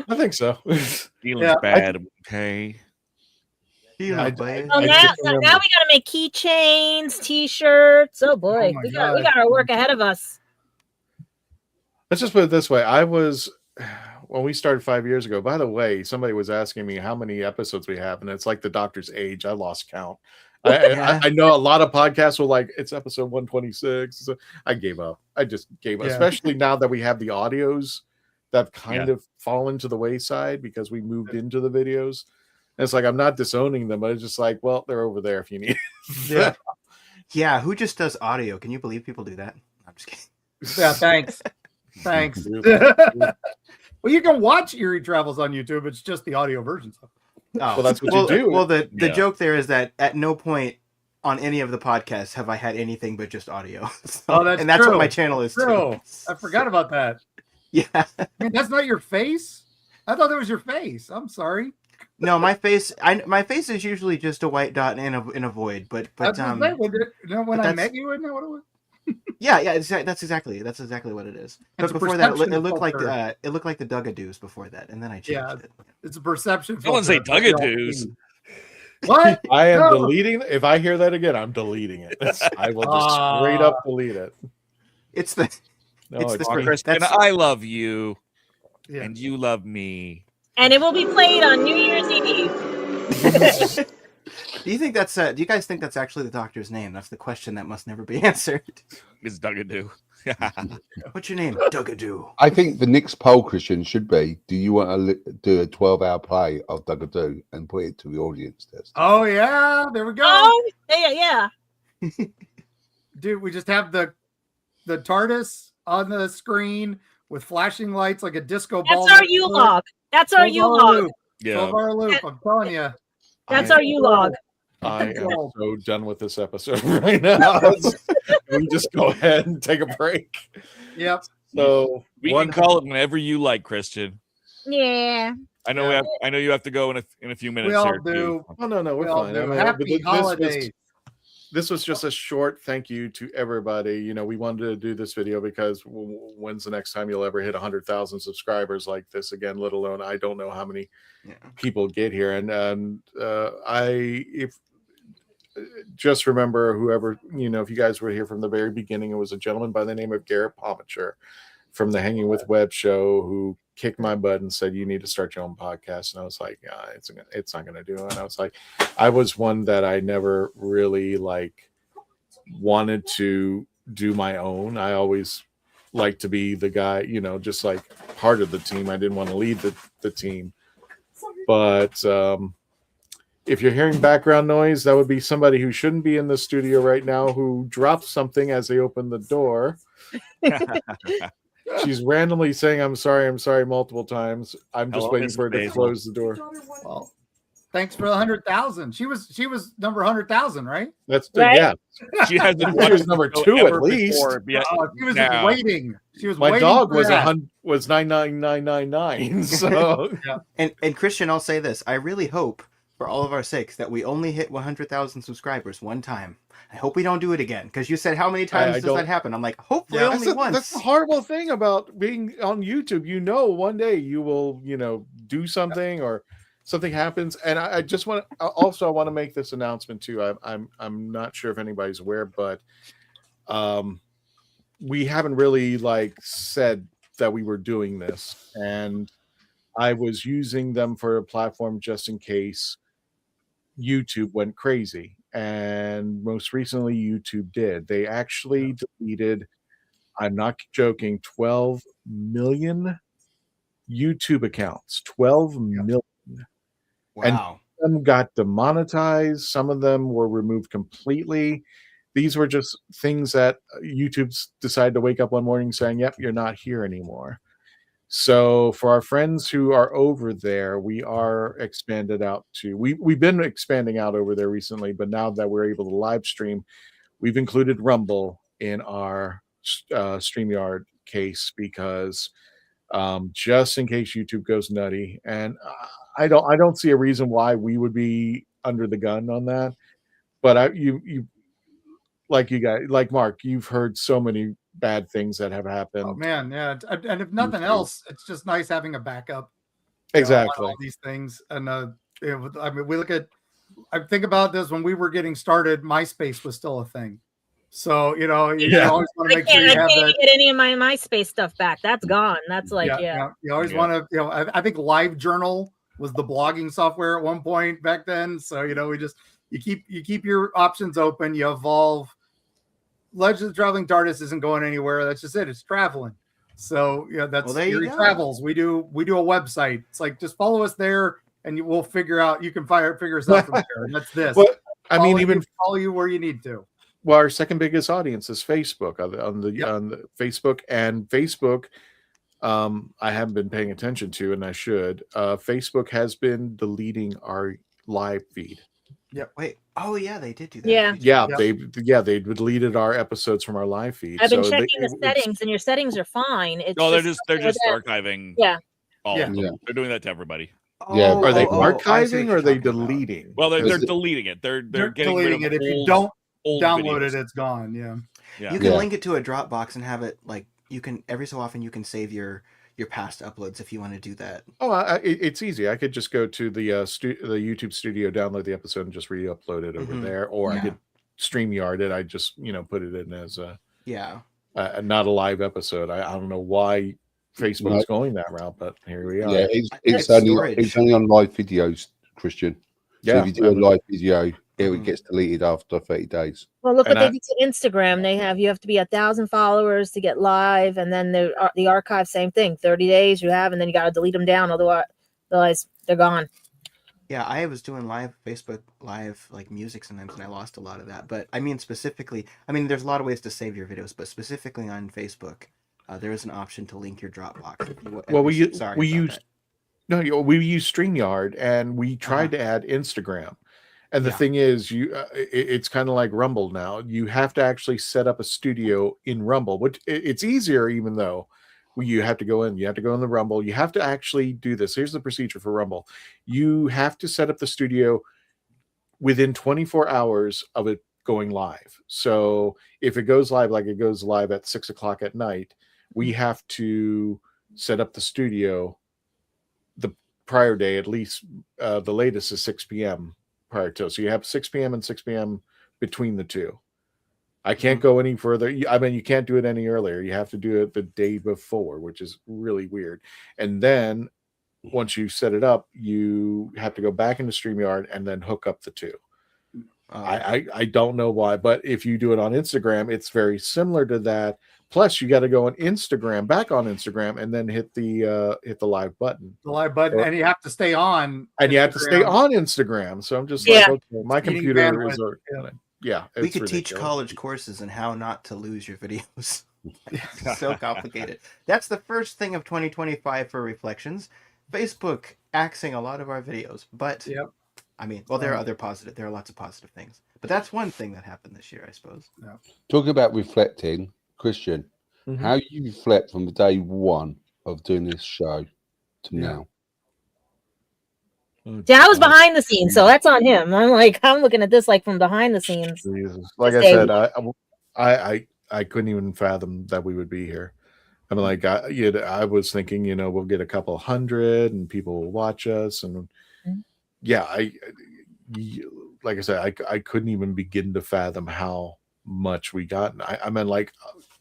I think so. Feeling bad, okay. Now we gotta make keychains, T-shirts. Oh boy, we got our work ahead of us. Let's just put it this way. When we started 5 years ago, by the way, somebody was asking me how many episodes we have, and it's like the Doctor's age. I lost count. I know a lot of podcasts were like, it's episode 126. So I gave up. I just gave up, especially now that we have the audios that kind of fallen to the wayside because we moved into the videos. And it's like, I'm not disowning them, but it's just like, well, they're over there if you need it. Yeah. Who just does audio? Can you believe people do that? I'm just kidding. Yeah, thanks. Thanks. Well, you can watch Eerie Travels on YouTube. It's just the audio version. Oh, well, that's what you do. Well, the joke there is that at no point on any of the podcasts have I had anything but just audio. So, that's that's what my channel is too. I forgot about that. Yeah. I mean, that's not your face? I thought that was your face. I'm sorry. No, my face. My face is usually just a white dot in a void. But when I met you, isn't that what it was? Yeah, that's exactly what it is. But before that, it looked like the Dugadoos before that, and then I changed it. It's a perception. No one say Dugadoos. What? I am deleting. If I hear that again, I'm deleting it. I will just straight up delete it. It's the. Kristen, I love you, and you love me, and it will be played on New Year's Eve. Do you think that's? Do you guys think that's actually the Doctor's name? That's the question that must never be answered. It's Dugadoo. What's your name? Dugadoo. I think the next poll, Christian, should be: do you want to do a 12-hour play of Dugadoo and put it to the audience test? Oh yeah, there we go. Oh yeah. Dude, we just have the TARDIS on the screen with flashing lights like a disco ball. That's our U-log. That's our U-log. Yeah, 12-hour loop. I'm telling you. That's our U-log. I am so done with this episode right now. We just go ahead and take a break. Yep. So we can call it whenever you like, Christian. Yeah. I know. I know you have to go in a few minutes. We all here, do. Oh no, we're fine. I mean, Happy holidays. This was just a short thank you to everybody. You know, we wanted to do this video because when's the next time you'll ever hit 100,000 subscribers like this again? Let alone I don't know how many people get here. And just remember, whoever, you know, if you guys were here from the very beginning, it was a gentleman by the name of Garrett Pomacher from the Hanging with Webb show who kicked my butt and said, you need to start your own podcast. And I was like, yeah, it's not going to do it. And I was like, I was one that I never really like wanted to do my own. I always like to be the guy, you know, just like part of the team. I didn't want to lead the team. But if you're hearing background noise, that would be somebody who shouldn't be in the studio right now who dropped something as they opened the door. She's randomly saying, I'm sorry multiple times. I'm just waiting for her to close the door. Well, thanks for the 100,000. She was number 100,000, right? That's right? Yeah. She hasn't She was number 2 at least. She was waiting. She was. My waiting dog for that. was 99999. So And Christian, I'll say this: I really hope, for all of our sakes, that we only hit 100,000 subscribers one time. I hope we don't do it again, because you said how many times does that happen? I'm like, hopefully only once. That's the horrible thing about being on YouTube. You know, one day you will, you know, do something or something happens. And I just want to also, I want to make this announcement too. I'm not sure if anybody's aware, but we haven't really like said that we were doing this, and I was using them for a platform just in case YouTube went crazy. And most recently YouTube did. They actually deleted, I'm not joking, 12 million YouTube accounts. 12 million. Wow. And some of them got demonetized, some of them were removed completely. These were just things that YouTube decided to wake up one morning saying, yep, you're not here anymore. So for our friends who are over there, we are expanded out to, we've been expanding out over there recently, but now that we're able to live stream, we've included Rumble in our StreamYard case because just in case YouTube goes nutty. And I don't see a reason why we would be under the gun on that. But you like you guys, like Mark, you've heard so many bad things that have happened. Oh man, yeah. And if nothing else, it's just nice having a backup. Exactly. On all these things. And I mean, I think about this when we were getting started, MySpace was still a thing. So, you know, you always want to make sure you have that. I can't get any of my MySpace stuff back. That's gone. That's like, You always want to, you know, I think LiveJournal was the blogging software at one point back then. So, you know, you keep your options open, you evolve. Legends of Traveling TARDIS isn't going anywhere. That's just it. It's traveling. So yeah, that's Theory Travels. We do a website. It's like just follow us there, and we'll figure out. You can figure us out from there. And that's this. Well, I mean, even follow you where you need to. Well, our second biggest audience is Facebook on the Facebook, and Facebook. I haven't been paying attention to, and I should. Facebook has been deleting our live feed. Yeah. Wait. Oh yeah, they did do that. Yeah. They deleted our episodes from our live feed. I've been checking the settings, and your settings are fine. It's they're just archiving. Yeah. All of them. They're doing that to everybody. Are they archiving or are they deleting? Well, they're deleting it. They're getting rid of it. If you don't download it, it's gone. Yeah. You can link it to a Dropbox and have it like you can every so often you can save your past uploads if you want to do that. Oh, it's easy. I could just go to the YouTube studio, download the episode, and just re-upload it over there, or I could StreamYard it. I just put it in as not a live episode. I don't know why Facebook's going that route, but here we are. Yeah, it's only on live videos, Christian. So if you do a live video, it gets deleted after 30 days. Well, look what they did to Instagram. You have to be 1,000 followers to get live, and then the archive, same thing. 30 days you have, and then you got to delete them down, otherwise they're gone. Yeah, I was doing Facebook live like music sometimes, and I lost a lot of that. But I mean, specifically, there's a lot of ways to save your videos, but specifically on Facebook, there is an option to link your Dropbox. Well, we use StreamYard, and we tried to add Instagram. And the thing is, it's kind of like Rumble now. You have to actually set up a studio in Rumble, which it's easier, even though you have to go in. You have to go in the Rumble. You have to actually do this. Here's the procedure for Rumble. You have to set up the studio within 24 hours of it going live. So if it goes live, like it goes live at 6 o'clock at night, we have to set up the studio the prior day, at least the latest is 6 p.m. prior to. So you have 6 p.m. and 6 p.m. between the two. I can't go any further. I mean, you can't do it any earlier. You have to do it the day before, which is really weird. And then once you set it up, you have to go back into StreamYard and then hook up the two. I don't know why, but if you do it on Instagram, it's very similar to that. Plus, you got to go on Instagram, back on Instagram, and then hit the live button. The live button, and you have to stay on. And you have to stay on Instagram. So I'm just like, okay, my computer is. Yeah, we could teach college courses on how not to lose your videos. It's so complicated. That's the first thing of 2025 for Reflections. Facebook axing a lot of our videos, but I mean, well, there are lots of positive things, but that's one thing that happened this year, I suppose. Yeah. Talking about reflecting, Christian, how you reflect from the day one of doing this show to now. Yeah, I was behind the scenes, so that's on him. I'm looking at this like from behind the scenes. Jesus. Like I said, I couldn't even fathom that we would be here. I mean, like I was thinking, we'll get a couple hundred and people will watch us, and like I said, I couldn't even begin to fathom how much we got. I mean, like,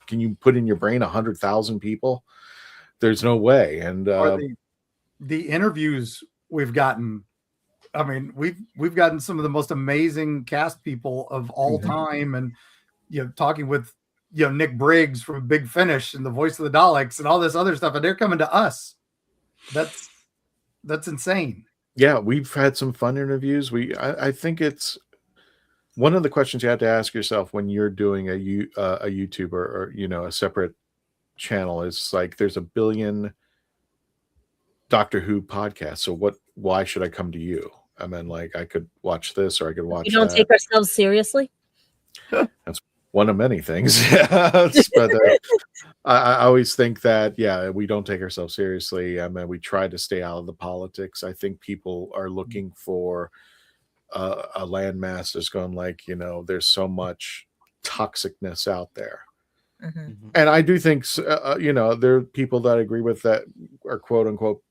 can you put in your brain 100,000 people? There's no way. And the interviews we've gotten, I mean, we've gotten some of the most amazing cast people of all time, and talking with Nick Briggs from Big Finish and the voice of the Daleks and all this other stuff, and they're coming to us. That's insane. Yeah, we've had some fun interviews. I think it's one of the questions you have to ask yourself when you're doing a YouTuber or a separate channel is like, there's a billion Doctor Who podcasts, so why should I come to you? I mean, like, I could watch this or I could watch. We don't take ourselves seriously. That's one of many things. But I always think that we don't take ourselves seriously. I mean, we try to stay out of the politics. I think people are looking for a landmass that's going like, there's so much toxicness out there. And I do think, there are people that agree with that are quote unquote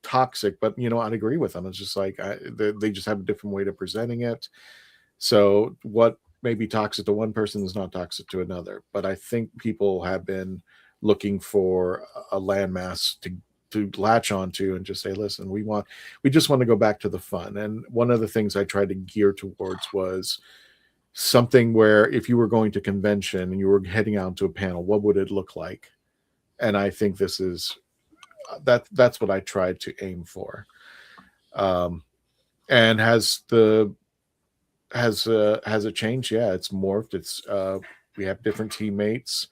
toxic, but I'd agree with them. It's just like they just have a different way of presenting it. So what may be toxic to one person is not toxic to another. But I think people have been looking for a landmass to latch onto and just say, listen, we just want to go back to the fun. And one of the things I tried to gear towards was something where if you were going to convention and you were heading out to a panel, what would it look like? And I think this is that's what I tried to aim for. And has it changed? Yeah, it's morphed. It's we have different teammates.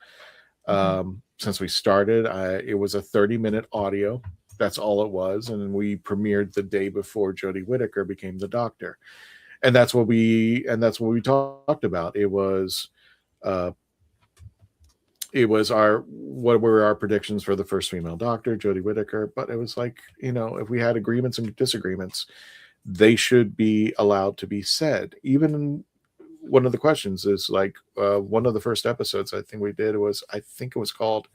Since we started, it was a 30-minute audio. That's all it was. And we premiered the day before Jodie Whittaker became the Doctor. And that's what we talked about. It was what were our predictions for the first female Doctor, Jodie Whittaker. But it was like, if we had agreements and disagreements, they should be allowed to be said. Even one of the questions is like one of the first episodes I think we did was, I think it was called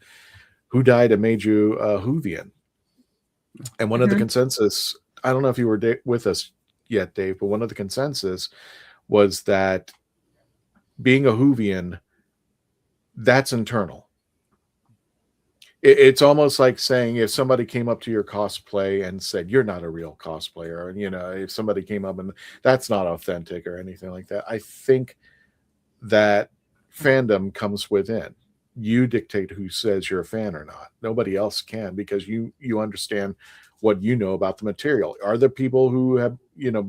"Who Died and Made You Whovian?" And one of the consensus, I don't know if you were with us yet, Dave, but one of the consensus was that being a Whovian, that's internal. It's almost like saying if somebody came up to your cosplay and said, you're not a real cosplayer, and if somebody came up and that's not authentic or anything like that. I think that fandom comes within. You dictate who says you're a fan or not. Nobody else can, because you understand what you know about the material. Are there people who have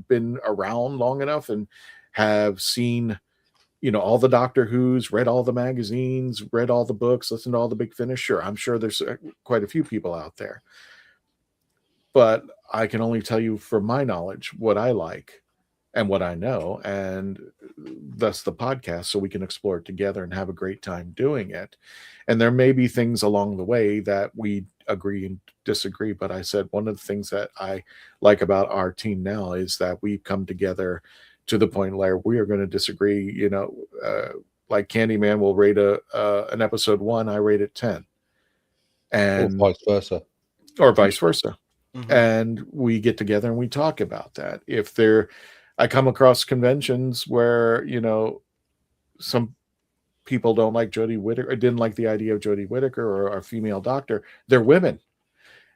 been around long enough and have seen all the Doctor Who's, read all the magazines, read all the books, listened to all the Big Finish? Sure, I'm sure there's quite a few people out there. But I can only tell you from my knowledge what I like. and what I know, and thus the podcast, so we can explore it together and have a great time doing it. And there may be things along the way that we agree and disagree, but I said one of the things that I like about our team now is that we've come together to the point where we are going to disagree. Like Candyman will rate an episode 1, I rate it 10, and or vice versa. Mm-hmm. And we get together and we talk about that. I come across conventions where, some people don't like Jodie Whittaker, or didn't like the idea of Jodie Whittaker or a female doctor. They're women,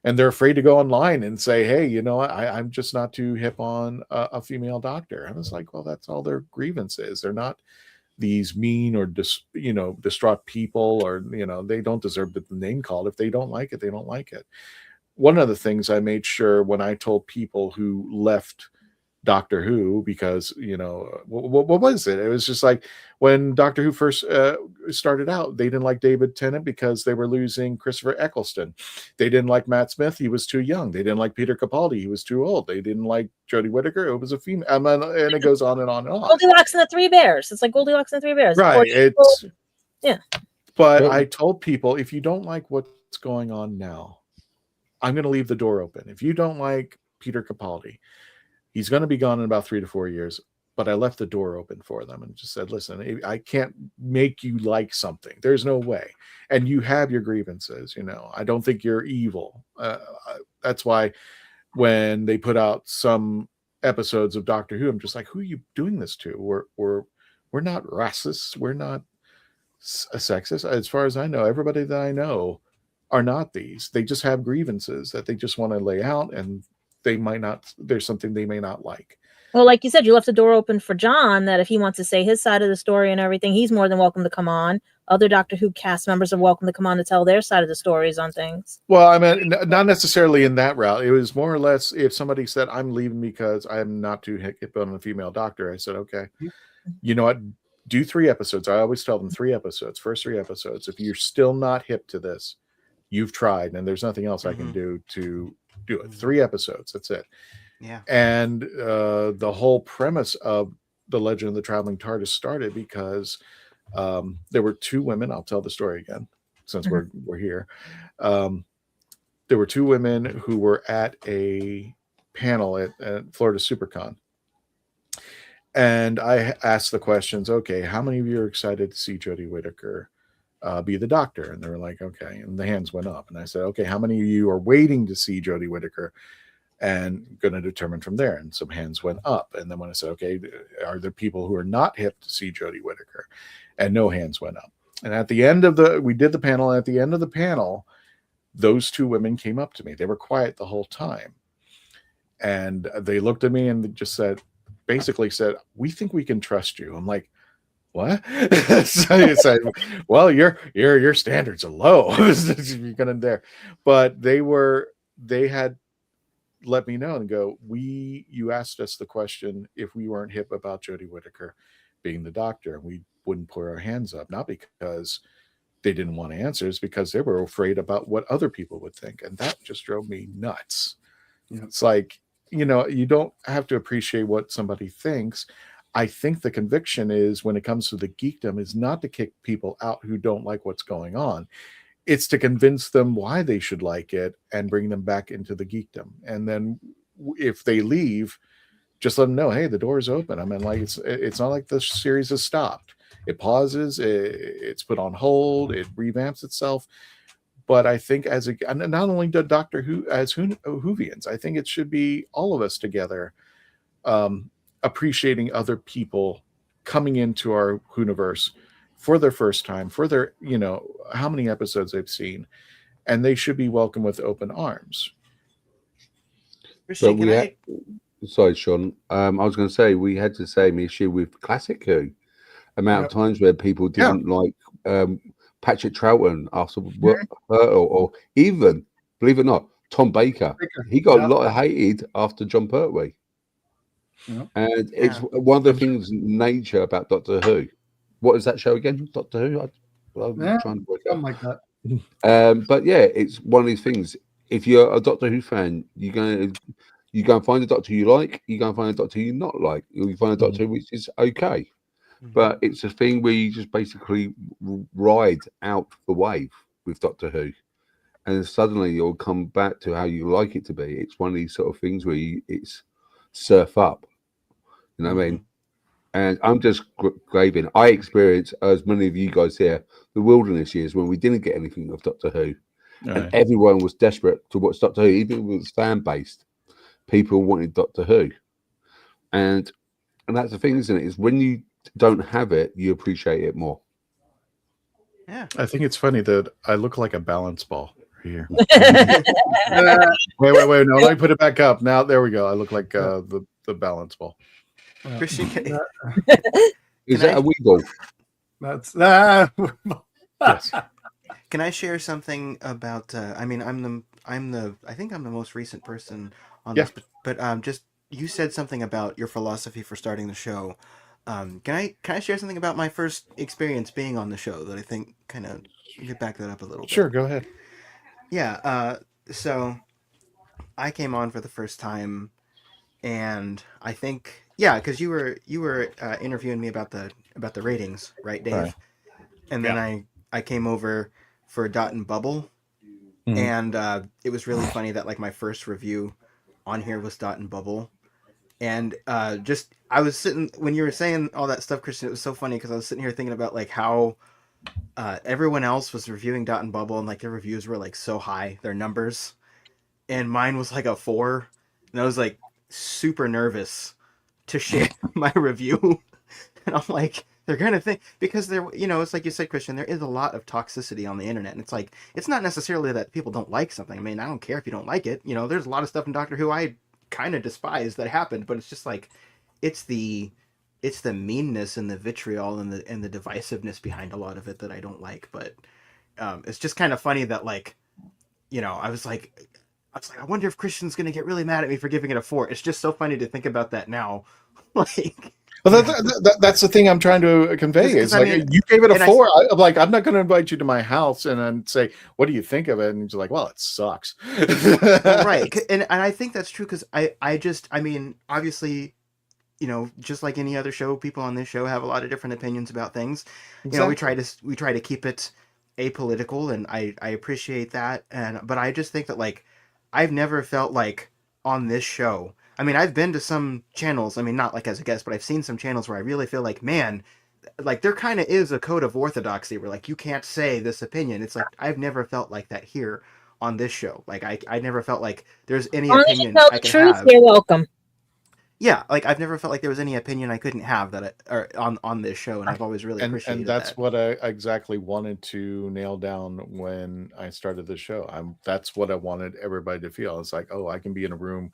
and they're afraid to go online and say, hey, I'm just not too hip on a female doctor. And it's like, well, that's all their grievance is. They're not these mean or distraught people, or they don't deserve the name called. If they don't like it, they don't like it. One of the things I made sure when I told people who left Doctor Who, because what was it? It was just like when Doctor Who first started out, they didn't like David Tennant because they were losing Christopher Eccleston. They didn't like Matt Smith; he was too young. They didn't like Peter Capaldi; he was too old. They didn't like Jodie Whittaker; it was a female, and it goes on and on and on. Goldilocks and the Three Bears. It's like Goldilocks and the Three Bears, right? Yeah. But I told people, if you don't like what's going on now, I'm going to leave the door open. If you don't like Peter Capaldi, he's going to be gone in about 3 to 4 years, but I left the door open for them and just said, listen, I can't make you like something. There's no way. And you have your grievances. I don't think you're evil. That's why when they put out some episodes of Doctor Who, I'm just like, who are you doing this to? We're not racists. We're not sexist. As far as I know, everybody that I know are not these. They just have grievances that they just want to lay out, and there's something they may not like. Well, like you said, you left the door open for John, that if he wants to say his side of the story and everything, he's more than welcome to come on. Other Doctor Who cast members are welcome to come on to tell their side of the stories on things. Well, I mean, not necessarily in that route. It was more or less if somebody said, I'm leaving because I'm not too hip on a female doctor, I said, okay, you know what? Do 3 episodes. I always tell them 3 episodes, first 3 episodes. If you're still not hip to this, you've tried, and there's nothing else I can do to do it. 3 episodes. That's it. Yeah. And the whole premise of the Legend of the Traveling TARDIS started because there were 2 women. I'll tell the story again since we're here. There were 2 women who were at a panel at Florida SuperCon. And I asked the questions, okay, how many of you are excited to see Jodie Whittaker be the doctor? And they were like, okay. And the hands went up. And I said, okay, how many of you are waiting to see Jodie Whittaker? And going to determine from there. And some hands went up. And then when I said, okay, are there people who are not hip to see Jodie Whittaker? And no hands went up. And at the end of we did the panel. And at the end of the panel, those 2 women came up to me. They were quiet the whole time. And they looked at me and just basically said, we think we can trust you. I'm like, what? So you say, well, your standards are low. You're gonna there. But they had let me know and go, you asked us the question if we weren't hip about Jodie Whittaker being the doctor, and we wouldn't put our hands up, not because they didn't want answers, because they were afraid about what other people would think. And that just drove me nuts. It's like, you don't have to appreciate what somebody thinks. I think the conviction is, when it comes to the geekdom, is not to kick people out who don't like what's going on. It's to convince them why they should like it and bring them back into the geekdom. And then if they leave, just let them know, hey, the door is open. I mean, like, it's not like the series has stopped. It pauses, it's put on hold, it revamps itself. But I think not only the Doctor Who, as Whovians, I think it should be all of us together appreciating other people coming into our Whoniverse for their first time, for their, how many episodes they've seen, and they should be welcomed with open arms. But sorry, Sean. I was going to say, we had the same issue with Classic Who. Amount of times where people didn't like Patrick Troughton after or even, believe it or not, Tom Baker. He got a lot of hated after John Pertwee. And it's one of the things in nature about Doctor Who. What is that show again? Doctor Who? I'm trying to work out. Something like that. But yeah, it's one of these things. If you're a Doctor Who fan, you're going to You go and find a doctor you like. You go and find a doctor you not like. You find a doctor which is okay. But it's a thing where you just basically ride out the wave with Doctor Who, and suddenly you'll come back to how you like it to be. It's one of these sort of things where it's surf up. You know what I mean? And I'm just graving. I experienced, as many of you guys here, the wilderness years when we didn't get anything of Doctor Who, and everyone was desperate to watch Doctor Who, even if it was fan based. People wanted Doctor Who, and that's the thing, isn't it? Is when you don't have it, you appreciate it more. Yeah, I think it's funny that I look like a balance ball here. Wait, no, let me put it back up. Now, there we go. I look like the balance ball. Christian, is that a wiggle? That's yes. Can I share something about? I mean, I think I'm the most recent person on this, but just you said something about your philosophy for starting the show. Can I share something about my first experience being on the show that I think kind of you could back that up a little bit? Sure, go ahead. Yeah. So I came on for the first time, and I think because you were interviewing me about the ratings, right, Dave? Right. And then I came over for Dot and Bubble, and it was really funny that like my first review on here was Dot and Bubble. And I was sitting when you were saying all that stuff, Christian. It was so funny because I was sitting here thinking about like how everyone else was reviewing Dot and Bubble, and like their reviews were like so high, their numbers, and mine was like a 4, and I was like super nervous to share my review, and I'm like, they're gonna think because it's like you said, Christian. There is a lot of toxicity on the internet, and it's like it's not necessarily that people don't like something. I mean, I don't care if you don't like it. There's a lot of stuff in Doctor Who I kind of despise that happened, but it's just like it's the meanness and the vitriol and the divisiveness behind a lot of it that I don't like. But it's just kind of funny that like I was like I wonder if Christian's gonna get really mad at me for giving it a 4. It's just so funny to think about that now. Like, well, that's the thing I'm trying to convey. Is like, you gave it a 4. I'm like, I'm not going to invite you to my house and then say, what do you think of it? And you're like, well, it sucks. Well, right. And I think that's true because I mean, obviously, just like any other show, people on this show have a lot of different opinions about things. Exactly. We try to keep it apolitical, and I appreciate that. But I just think that like I've never felt like on this show. I mean, I've been to some channels, I mean, not like as a guest, but I've seen some channels where I really feel like, man, like there kind of is a code of orthodoxy where like you can't say this opinion. It's like I've never felt like that here on this show. Like I never felt like there's any opinion I can have. You're welcome. Yeah, like I've never felt like there was any opinion I couldn't have on this show, and I've always really appreciated and that's that. what I exactly wanted to nail down when I started the show. That's what I wanted everybody to feel. It's like, oh, I can be in a room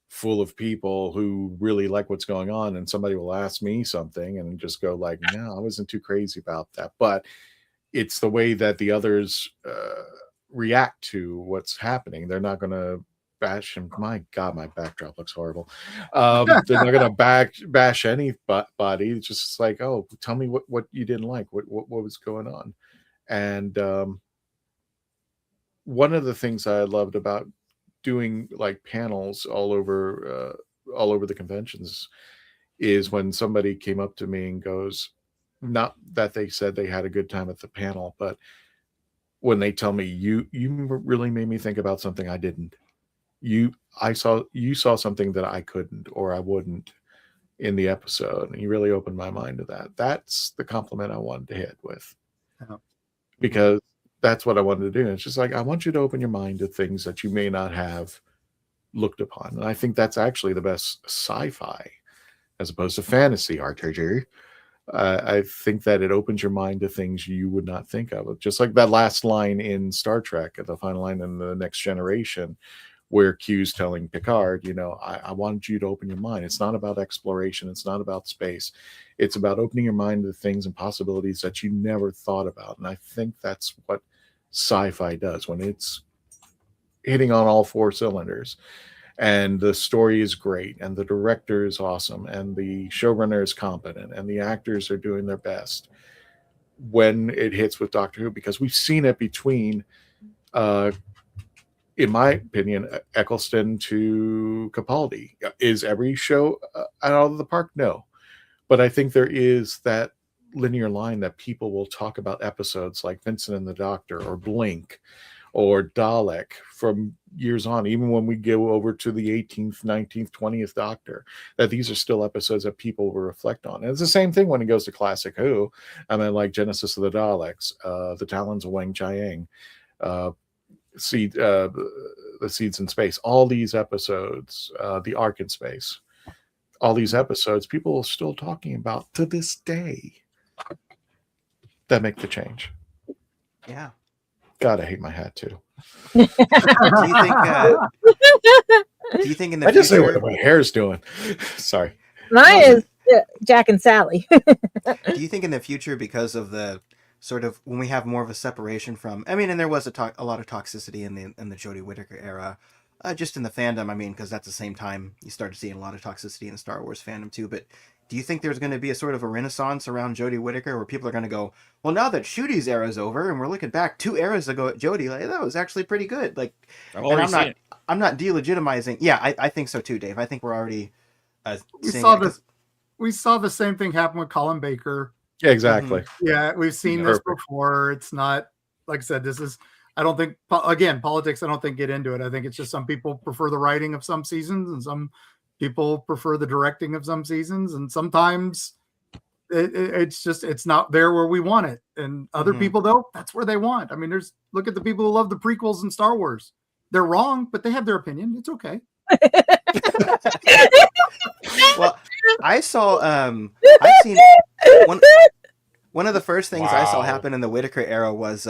full of people who really like what's going on, and somebody will ask me something and just go like, no, I wasn't too crazy about that. But it's the way that the others react to what's happening. They're not going to bash him. My God, my backdrop looks horrible. They're not going to bash anybody. It's just like, oh, tell me what you didn't like, what was going on. And one of the things I loved about doing like panels all over the conventions is when somebody came up to me and goes, not that they said they had a good time at the panel, but when they tell me you really made me think about something I didn't. You saw something that I couldn't or I wouldn't in the episode, and you really opened my mind to that. That's the compliment I wanted to hit with, because that's what I wanted to do. It's just like, I want you to open your mind to things that you may not have looked upon. And I think that's actually the best sci-fi as opposed to fantasy RPG. I think that it opens your mind to things you would not think of. Just like that last line in Star Trek, the final line in The Next Generation, where Q's telling Picard, I wanted you to open your mind. It's not about exploration. It's not about space. It's about opening your mind to things and possibilities that you never thought about. And I think that's what sci-fi does when it's hitting on all 4 cylinders. And the story is great, and the director is awesome, and the showrunner is competent, and the actors are doing their best when it hits with Doctor Who, because we've seen it between in my opinion, Eccleston to Capaldi. Is every show out of the park? No. But I think there is that linear line that people will talk about episodes like Vincent and the Doctor or Blink or Dalek from years on, even when we go over to the 18th, 19th, 20th Doctor, that these are still episodes that people will reflect on. And it's the same thing when it goes to Classic Who. I mean, like Genesis of the Daleks, The Talons of Wang Chiang, the Seeds in Space, all these episodes, The Ark in Space, all these episodes, people are still talking about to this day that make the change. Yeah. God, I hate my hat too. Do you think in the I just say future, what my hair's doing. Sorry. Mine is Jack and Sally. do you think in the future, because of the sort of when we have more of a separation from, I mean, and there was a lot of toxicity in the Jodie Whittaker era, just in the fandom. I mean, because that's the same time you started seeing a lot of toxicity in the Star Wars fandom too. But do you think there's going to be a sort of a renaissance around Jodie Whittaker where people are going to go, well, now that Shooty's era is over and we're looking back 2 eras ago at Jodie, like, that was actually pretty good. Like, I'm not delegitimizing. Yeah, I think so too, Dave. I think we're already we saw the same thing happen with Colin Baker. Yeah, exactly. Yeah, we've seen this before. It's not, like I said, this is, I don't think, again, politics, I don't think get into it. I think it's just some people prefer the writing of some seasons and some people prefer the directing of some seasons. And sometimes it's not there where we want it. And other people, though, that's where they want. I mean, look at the people who love the prequels in Star Wars. They're wrong, but they have their opinion. It's okay. Well, I've seen one of the first things I saw happen in the Whittaker era was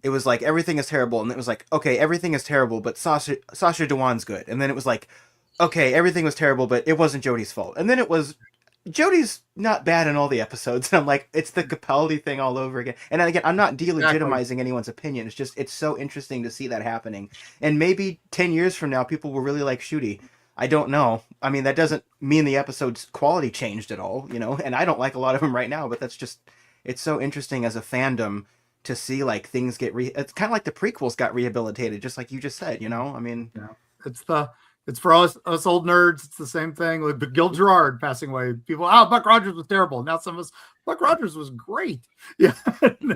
it was like everything is terrible, and it was like, okay, everything is terrible, but Sasha Dhawan's good, and then it was like, okay, everything was terrible, but it wasn't Jodie's fault, and then it was Jodie's not bad in all the episodes, and I'm like, it's the Capaldi thing all over again. And again, I'm not delegitimizing anyone's opinion. It's just, it's so interesting to see that happening, and maybe 10 years from now, people will really like Shooty. I don't know. I mean, that doesn't mean the episode's quality changed at all, you know, and I don't like a lot of them right now, but that's just, it's so interesting as a fandom to see like things get it's kind of like the prequels got rehabilitated, just like you just said, you know. I mean, it's for us old nerds. It's the same thing. Like Gil Gerard passing away. People, Buck Rogers was terrible. Now some of us, Buck Rogers was great. Yeah,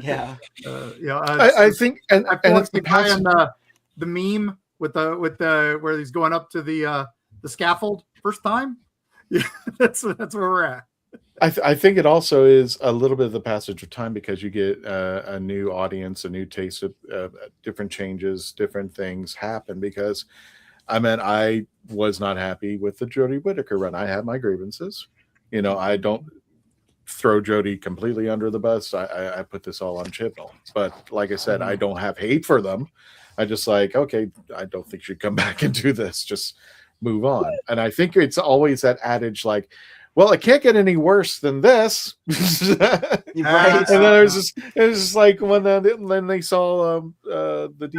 yeah. I think, and it's the guy on the meme with the where he's going up to the scaffold first time. Yeah, that's where we're at. I think it also is a little bit of the passage of time, because you get a new audience, a new taste of different changes, different things happen. Because I mean, I was not happy with the Jodie Whittaker run. I had my grievances. You know, I don't throw Jodie completely under the bus. I put this all on Chibnall. But like I said, I don't have hate for them. I just like, okay, I don't think she'd come back and do this. Just move on. And I think it's always that adage like, well, it can't get any worse than this. Right. And then it was just like when they saw the D+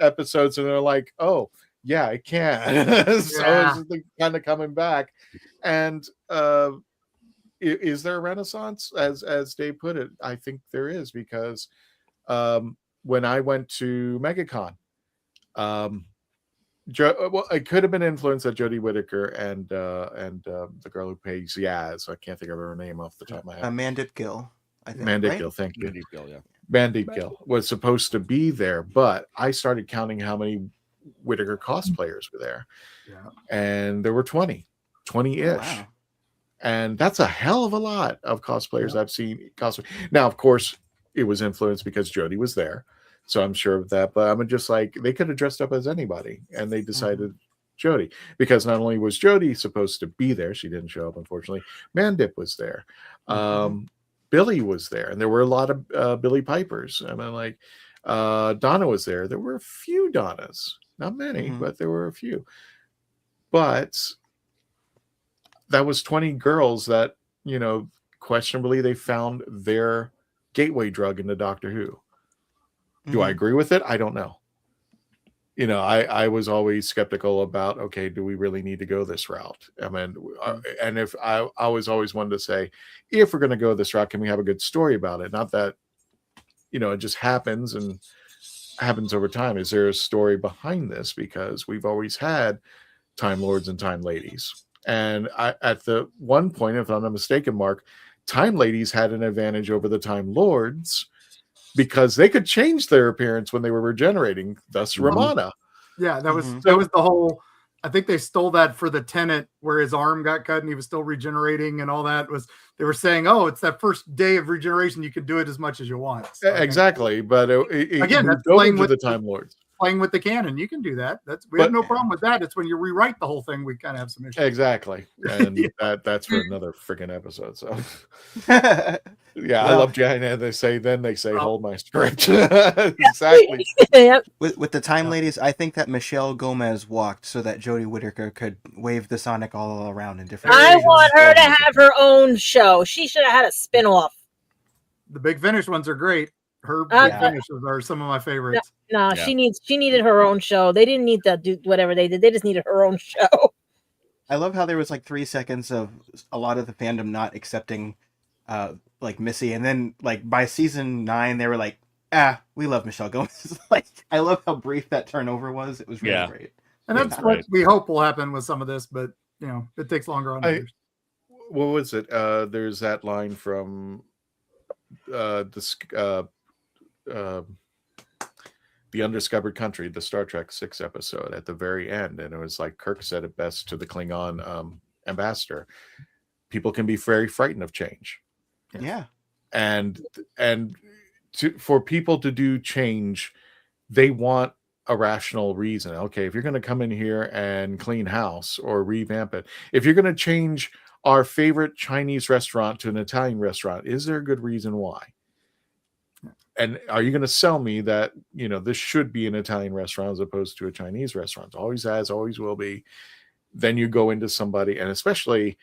episodes, and they're like, oh, yeah, it can. So it's kind of coming back. And is there a renaissance, as Dave put it? I think there is, because when I went to MegaCon, it could have been influenced at Jodie Whittaker and the girl who plays Yaz. I can't think of her name off the top of my head. Mandip Gill, I think. Mandip right? Gill, thank you. Mandip Gill, yeah. Mandip Gill was supposed to be there, but I started counting how many Whittaker cosplayers were there. Yeah. And there were 20-ish. Wow. And that's a hell of a lot of cosplayers I've seen cosplay. Now, of course, it was influenced because Jodie was there. So I'm sure of that, but I'm just like, they could have dressed up as anybody, and they decided Jodie, because not only was Jodie supposed to be there, she didn't show up, unfortunately. Mandip was there, Billy was there, and there were a lot of Billy Pipers. I mean, like Donna was there. There were a few Donnas, not many, but there were a few. But that was 20 girls that, you know, questionably they found their gateway drug into Doctor Who. Do I agree with it? I don't know. You know, I was always skeptical about, okay, do we really need to go this route? I mean, and if I was always wanted to say, if we're going to go this route, can we have a good story about it? Not that, you know, it just happens. And happens over time? Is there a story behind this? Because we've always had Time Lords and Time Ladies. And at the one point, if I'm not mistaken, Mark, Time Ladies had an advantage over the Time Lords because they could change their appearance when they were regenerating, thus Ramana. Yeah, that was the whole. I think they stole that for the Tenant, where his arm got cut and he was still regenerating, and all that was. They were saying, "Oh, it's that first day of regeneration. You can do it as much as you want." So exactly, but again, that's playing with the Time Lords. Playing with the canon, you can do that. We have no problem with that. It's when you rewrite the whole thing we kind of have some issues. Exactly, and that's for another freaking episode. So, yeah, I Well, love Janet. They say, hold my script. Exactly. With the Time Ladies, I think that Michelle Gomez walked so that Jodie Whittaker could wave the Sonic all around in different. I want her to have her own show. She should have had a spin-off. The Big Finish ones are great. Her Big Finishes are some of my favorites. No, she needed her own show. They didn't need to do whatever they did. They just needed her own show. I love how there was like 3 seconds of a lot of the fandom not accepting like Missy, and then like by season 9 they were like, we love Michelle Gomez. Like, I love how brief that turnover was. It was really great. And that's what we hope will happen with some of this, but it takes longer on others. What was it? There's that line from the Undiscovered Country, the Star Trek 6 episode at the very end, and it was like Kirk said it best to the Klingon ambassador: people can be very frightened of change. Yeah, and for people to do change, they want a rational reason. Okay, if you're going to come in here and clean house or revamp it, if you're going to change our favorite Chinese restaurant to an Italian restaurant, is there a good reason why? And are you going to sell me that, this should be an Italian restaurant as opposed to a Chinese restaurant? Always has, always will be. Then you go into somebody, and especially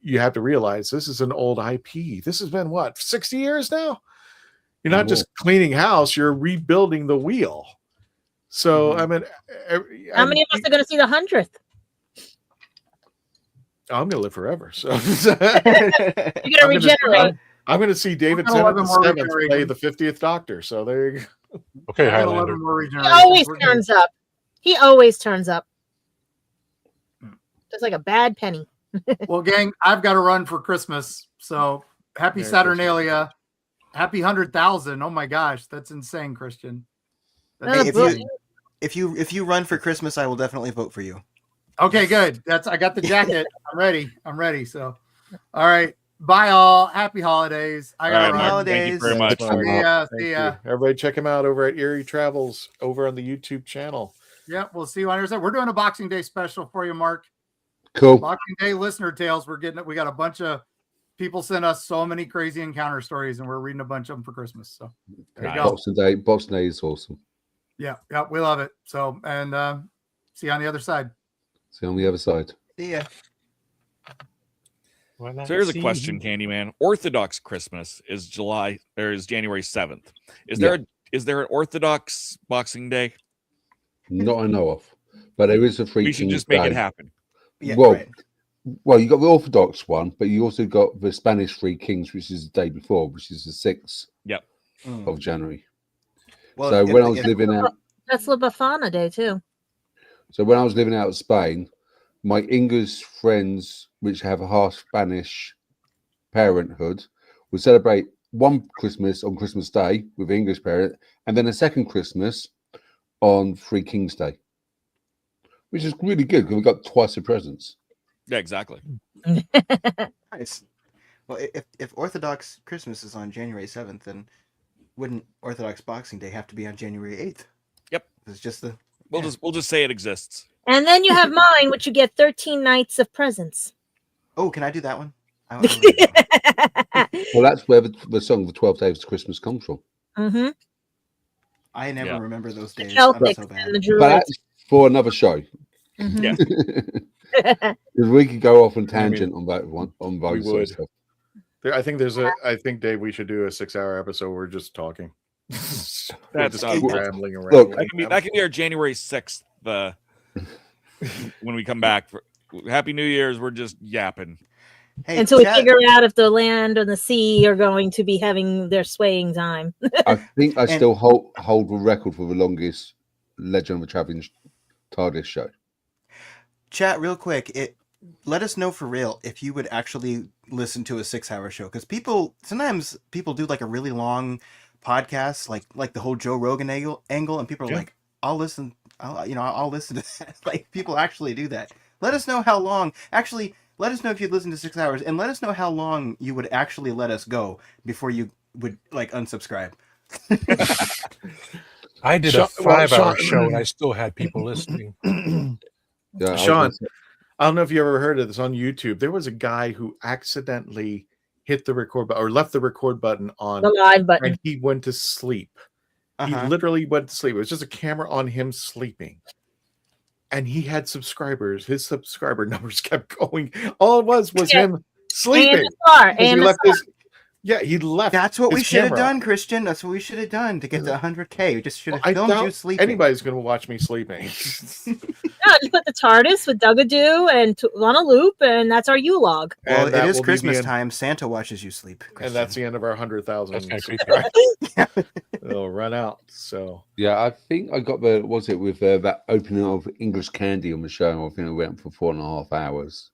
you have to realize this is an old IP. This has been 60 years now? You're not just cleaning house, you're rebuilding the wheel. So, I mean, how many of us are going to see the 100th? I'm going to live forever. So you're going to regenerate. I'm going to see David Tennant the play the 50th Doctor. So there you go. Okay, Highlander. He always turns up. He always turns up. Just like a bad penny. Well, gang, I've got to run for Christmas. So happy Merry Saturnalia. Happy 100,000. Oh my gosh, that's insane, Christian. Hey, if you run for Christmas, I will definitely vote for you. Okay, good. I got the jacket. I'm ready. So, all right. Bye, all. Happy holidays. I got holidays. Thank you very much. See ya. Everybody, check him out over at Eerie Travels over on the YouTube channel. Yeah, we'll see you on Thursday. We're doing a Boxing Day special for you, Mark. Cool. Boxing Day listener tales. We're getting it. We got a bunch of people sent us so many crazy encounter stories, and we're reading a bunch of them for Christmas. So there you go. Boxing Day is awesome. Yeah, we love it. So, and see you on the other side. See you on the other side. See ya. So here's a question, Candyman. Orthodox Christmas is January 7th. Is there an Orthodox Boxing Day? Not I know of, but there is a free. We should just make it happen. Yeah, well, you got the Orthodox one, but you also got the Spanish Three Kings, which is the day before, which is the 6th of January. Well, so when I was living out, that's La Befana Day too. So when I was living out of Spain, my English friends, which have a half Spanish parenthood, would celebrate one Christmas on Christmas Day with the English parent, and then a second Christmas on Three Kings Day, which is really good because we got twice the presents. Yeah, exactly. Nice. Well, if Orthodox Christmas is on January 7th, then wouldn't Orthodox Boxing Day have to be on January 8th? Yep. It's just the We'll just say it exists. And then you have mine, which you get 13 nights of presents. Oh, can I do that one? Well, that's where the song "The 12 Days of Christmas" comes from. Mm-hmm. I never remember those days. Celtics so bad. and the But that's for another show. Mm-hmm. Yeah. Because we could go off on tangent on that one, on those sort of stuff. I think Dave, we should do a 6-hour episode where we're just talking. That's just keep rambling around. Look, that can be our January 6th. When we come back for Happy New Year's, we're just yapping. Hey, until we chat. figure out if the land and the sea are going to be having their swaying time. I think I still hold the record for the longest Legend of the Traveling TARDIS show. Chat, real quick. Let us know for real if you would actually listen to a 6-hour show, because sometimes people do like a really long podcast, like the whole Joe Rogan angle, and people are like, I'll listen to that. Like, people actually do that. Let us know how long. Actually, let us know if you'd listen to 6 hours, and let us know how long you would actually let us go before you would like unsubscribe. I did a 5-hour show and I still had people listening. Yeah, Sean, I don't know if you ever heard of this on YouTube. There was a guy who accidentally hit the record button or left the record button on the live button, and he went to sleep. He literally went to sleep. It was just a camera on him sleeping. And he had subscribers. His subscriber numbers kept going. All it was him sleeping. He left. That's what we should have camera. done, Christian. That's what we should have done to get to 100K. We just should have filmed you sleeping. Anybody's going to watch me sleeping. Yeah, you put the TARDIS with Dugadoo and on a loop, and that's our U-log. Well, it is Christmas time. Santa watches you sleep, Christian. And that's the end of our 100,000 subscribers. It'll run out. So yeah, I think I got with that opening of English Candy on the show. I think it went for 4.5 hours.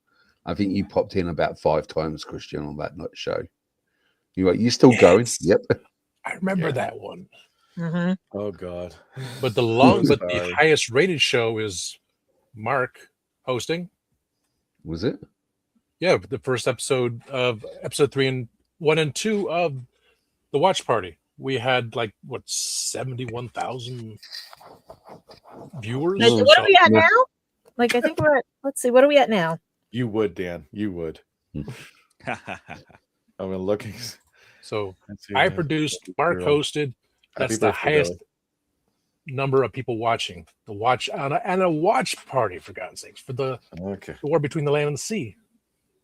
I think you popped in about 5 times, Christian, on that night show. You still going? Yep. I remember that one. Mm-hmm. Oh God! But the highest rated show is Mark hosting. Was it? Yeah, the first episode 1 and 2 of the Watch Party. We had 71,000 viewers. What are we at now? I think we're at. Let's see. What are we at now? You would, Dan. You would. I'm looking. So I produced, Mark hosted. That's the highest number of people watching. The watch and a watch party, for God's sakes, for the war between the land and the sea.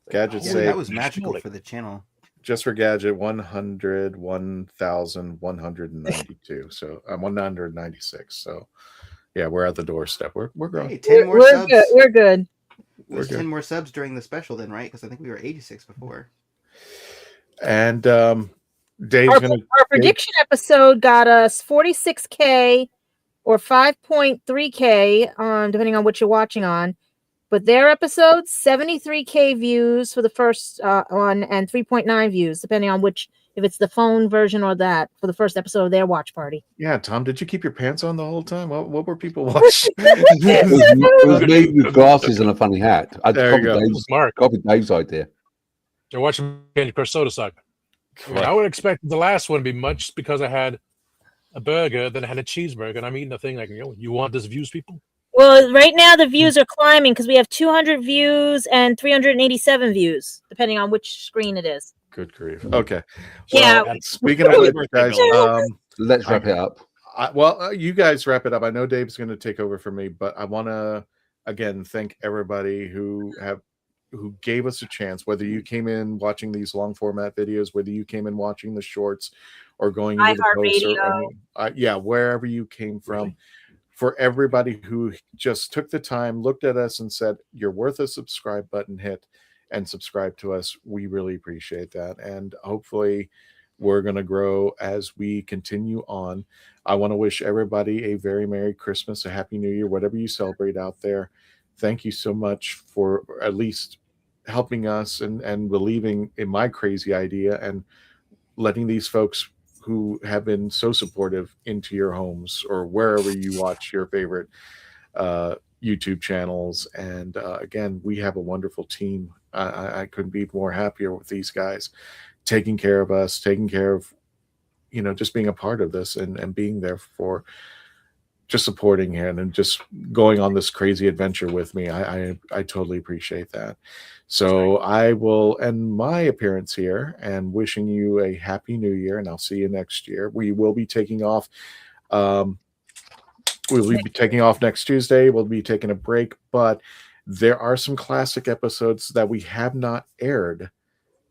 Gadget that was magical for the channel. Just for Gadget, 101,192. So I'm 196. So yeah, we're at the doorstep. We're growing. Hey, 10 more subs. Good. We're good. There's 10 more subs during the special then, right? Because I think we were 86 before. And Dave's our prediction episode got us 46K or 5.3K, depending on what you're watching on. But their episodes, 73K views for the first one and 3.9 views, depending on if it's the phone version or that, for the first episode of their watch party. Yeah, Tom, did you keep your pants on the whole time? What were people watching? It was me with glasses and a funny hat. There you go. Copied Dave's idea. They're watching Candy Crush Soda Suck. I would expect the last one to be much because I had a burger, then I had a cheeseburger, and I'm eating the thing you want this views, people? Well, right now the views are climbing because we have 200 views and 387 views, depending on which screen it is. Good grief. Okay. Well, yeah. Speaking of which, guys, let's wrap it up. You guys wrap it up. I know Dave's going to take over for me, but I want to again thank everybody who gave us a chance, whether you came in watching these long format videos, whether you came in watching the shorts or going into the posts, wherever you came from. Really? For everybody who just took the time, looked at us and said, you're worth a subscribe button hit and subscribe to us. We really appreciate that. And hopefully we're going to grow as we continue on. I want to wish everybody a very Merry Christmas, a Happy New Year, whatever you celebrate out there. Thank you so much for at least helping us and believing in my crazy idea and letting these folks who have been so supportive into your homes or wherever you watch your favorite YouTube channels. And again, we have a wonderful team. I couldn't be more happier with these guys taking care of us, taking care of, just being a part of this and being there for just supporting him and just going on this crazy adventure with me. I totally appreciate that. So I will end my appearance here and wishing you a Happy New Year, and I'll see you next year. We will be taking off. We'll be taking off next Tuesday. We'll be taking a break, but there are some classic episodes that we have not aired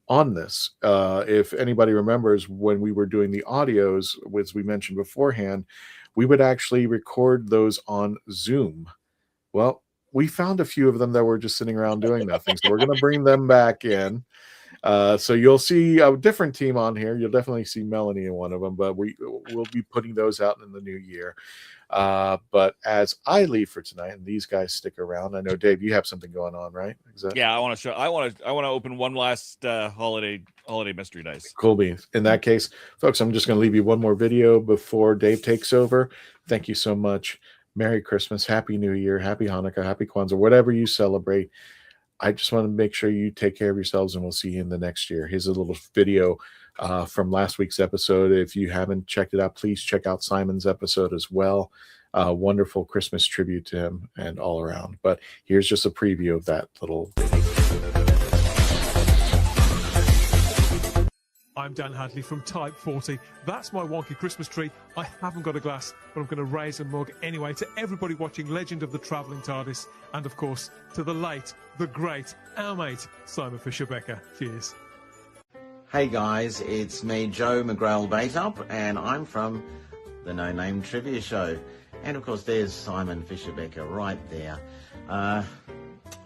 on this. If anybody remembers when we were doing the audios, as we mentioned beforehand, we would actually record those on Zoom. Well, we found a few of them that were just sitting around doing nothing. So we're going to bring them back in. So you'll see a different team on here. You'll definitely see Melanie in one of them, but we'll be putting those out in the new year. But as I leave for tonight, and these guys stick around, I know Dave, you have something going on, right? Exactly. Yeah, I want to open one last holiday mystery dice. Cool beans. In that case, folks, I'm just going to leave you one more video before Dave takes over. Thank you so much. Merry Christmas, Happy New Year, Happy Hanukkah, Happy Kwanzaa, whatever you celebrate. I just want to make sure you take care of yourselves, and we'll see you in the next year. Here's a little video from last week's episode. If you haven't checked it out, please check out Simon's episode as well. Wonderful Christmas tribute to him and all around. But here's just a preview of that little video. I'm Dan Hadley from Type 40. That's my wonky Christmas tree. I haven't got a glass, but I'm going to raise a mug anyway to everybody watching Legend of the Traveling TARDIS, and of course to the late, the great, our mate, Simon Fisher-Becker. Cheers. Hey guys, it's me, Joe McGrail-Bateup, and I'm from the No Name Trivia Show. And of course there's Simon Fisher-Becker right there.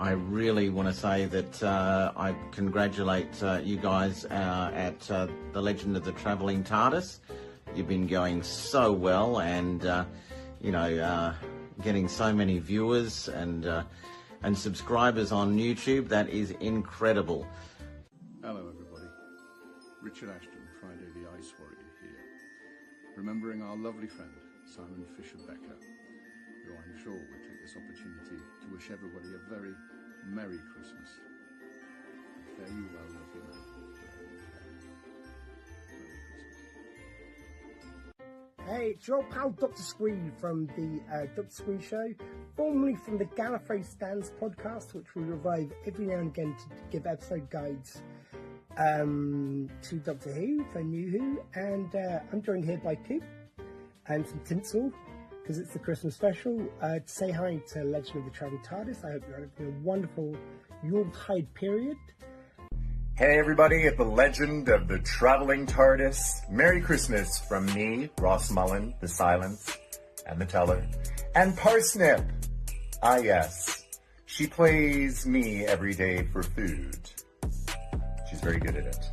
I really want to say that I congratulate you guys at the Legend of the Traveling TARDIS. You've been going so well, and getting so many viewers and subscribers on YouTube. That is incredible. Hello everybody, Richard Ashton, Friday the Ice Warrior here, remembering our lovely friend Simon Fisher-Becker, who I'm sure will take this opportunity to wish everybody a very Merry Christmas. And fare you well, lovely man. Hey, it's your pal Dr. Squee from the Dr. Squee Show, formerly from the Gallifrey Stands podcast, which we revive every now and again to give episode guides to Doctor Who for New Who. And I'm joined here by Coop and some tinsel, because it's the Christmas special, to say hi to Legend of the Traveling TARDIS. I hope you're having a wonderful Yuletide period. Hey everybody at the Legend of the Traveling TARDIS. Merry Christmas from me, Ross Mullen, the Silence, and the Teller, and Parsnip. Ah yes, she plays me every day for food. She's very good at it.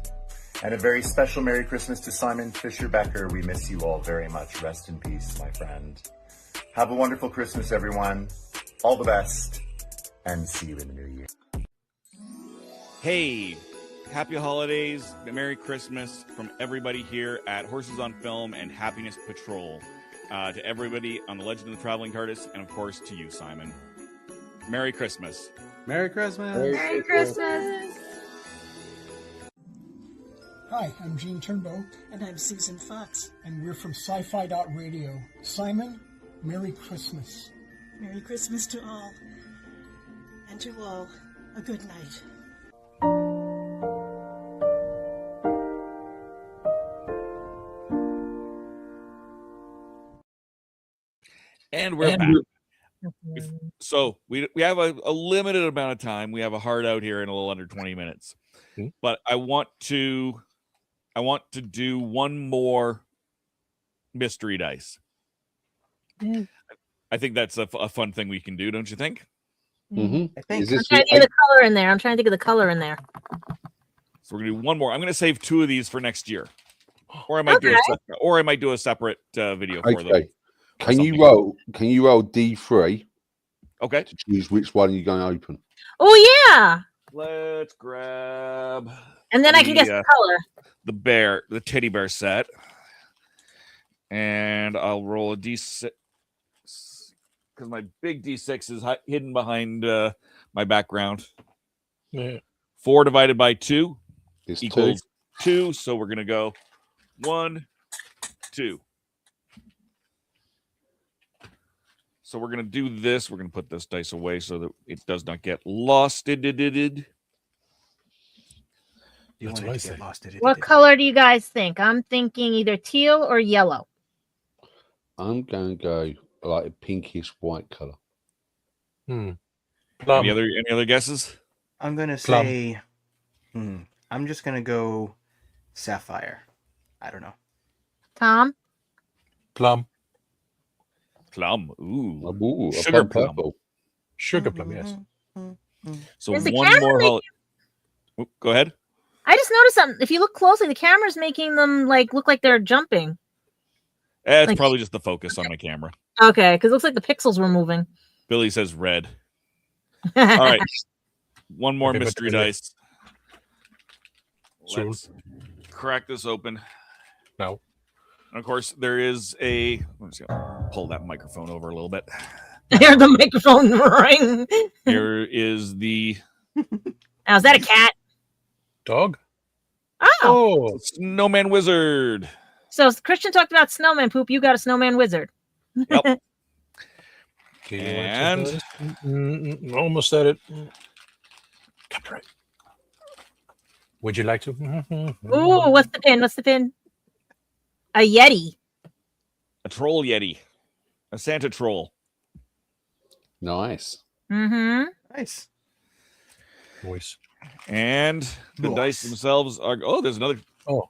And a very special Merry Christmas to Simon Fisher-Becker. We miss you all very much. Rest in peace, my friend. Have a wonderful Christmas, everyone. All the best, and see you in the new year. Hey, happy holidays, Merry Christmas from everybody here at Horses on Film and Happiness Patrol. To everybody on the Legend of the Traveling TARDIS, and of course to you, Simon. Merry Christmas. Merry Christmas. Merry Christmas. Hi, I'm Gene Turnbow. And I'm Susan Fox. And we're from Sci-Fi.radio. Simon, Merry Christmas. Merry Christmas to all. And to all, a good night. And we're back. So we have a limited amount of time. We have a hard out here in a little under 20 minutes. But I want to do one more mystery dice. I think that's a fun thing we can do, don't you think? Mm-hmm. I'm trying to think of the color in there. So we're gonna do one more. I'm gonna save two of these for next year, or I might do a separate video for them. Can you roll D3? Okay. To choose which one you're going to open. Oh yeah. Let's grab. And then I can guess the color. The teddy bear set, and I'll roll a D6 because my big D6 is hidden behind my background. Yeah. 4 divided by 2 equals 2. 2. So we're gonna go 1, 2. So we're going to do this. We're going to put this dice away so that it does not get lost. What color do you guys think? I'm thinking either teal or yellow. I'm going to go like a pinkish white color. Any other guesses? I'm going to say, I'm just going to go sapphire. I don't know. Tom? Plum. Plum. Ooh. Ooh, Sugar plum. Purple. Sugar plum, yes. So Is the one camera more. making- Oop, go ahead. I just noticed something. If you look closely, the camera's making them look like they're jumping. It's Like- probably just the focus on my camera. Okay, because it looks like the pixels were moving. Billy says red. All right. One more Okay, but mystery is it- dice. Let's crack this open. No. And of course, there is a. I'm just gonna pull that microphone over a little bit. I heard the microphone ring. Here is the Now, is that a cat? Dog? Oh. Snowman Wizard. So Christian talked about snowman poop. You got a snowman wizard. Yep. Do you want to And- take this? Almost at it. Copyright. Would you like to? Ooh, what's the pin? What's the pin? A Yeti. A troll Yeti. A Santa troll. Nice. Mm-hmm. Nice. Voice. And the dice themselves are. Oh, there's another. Oh.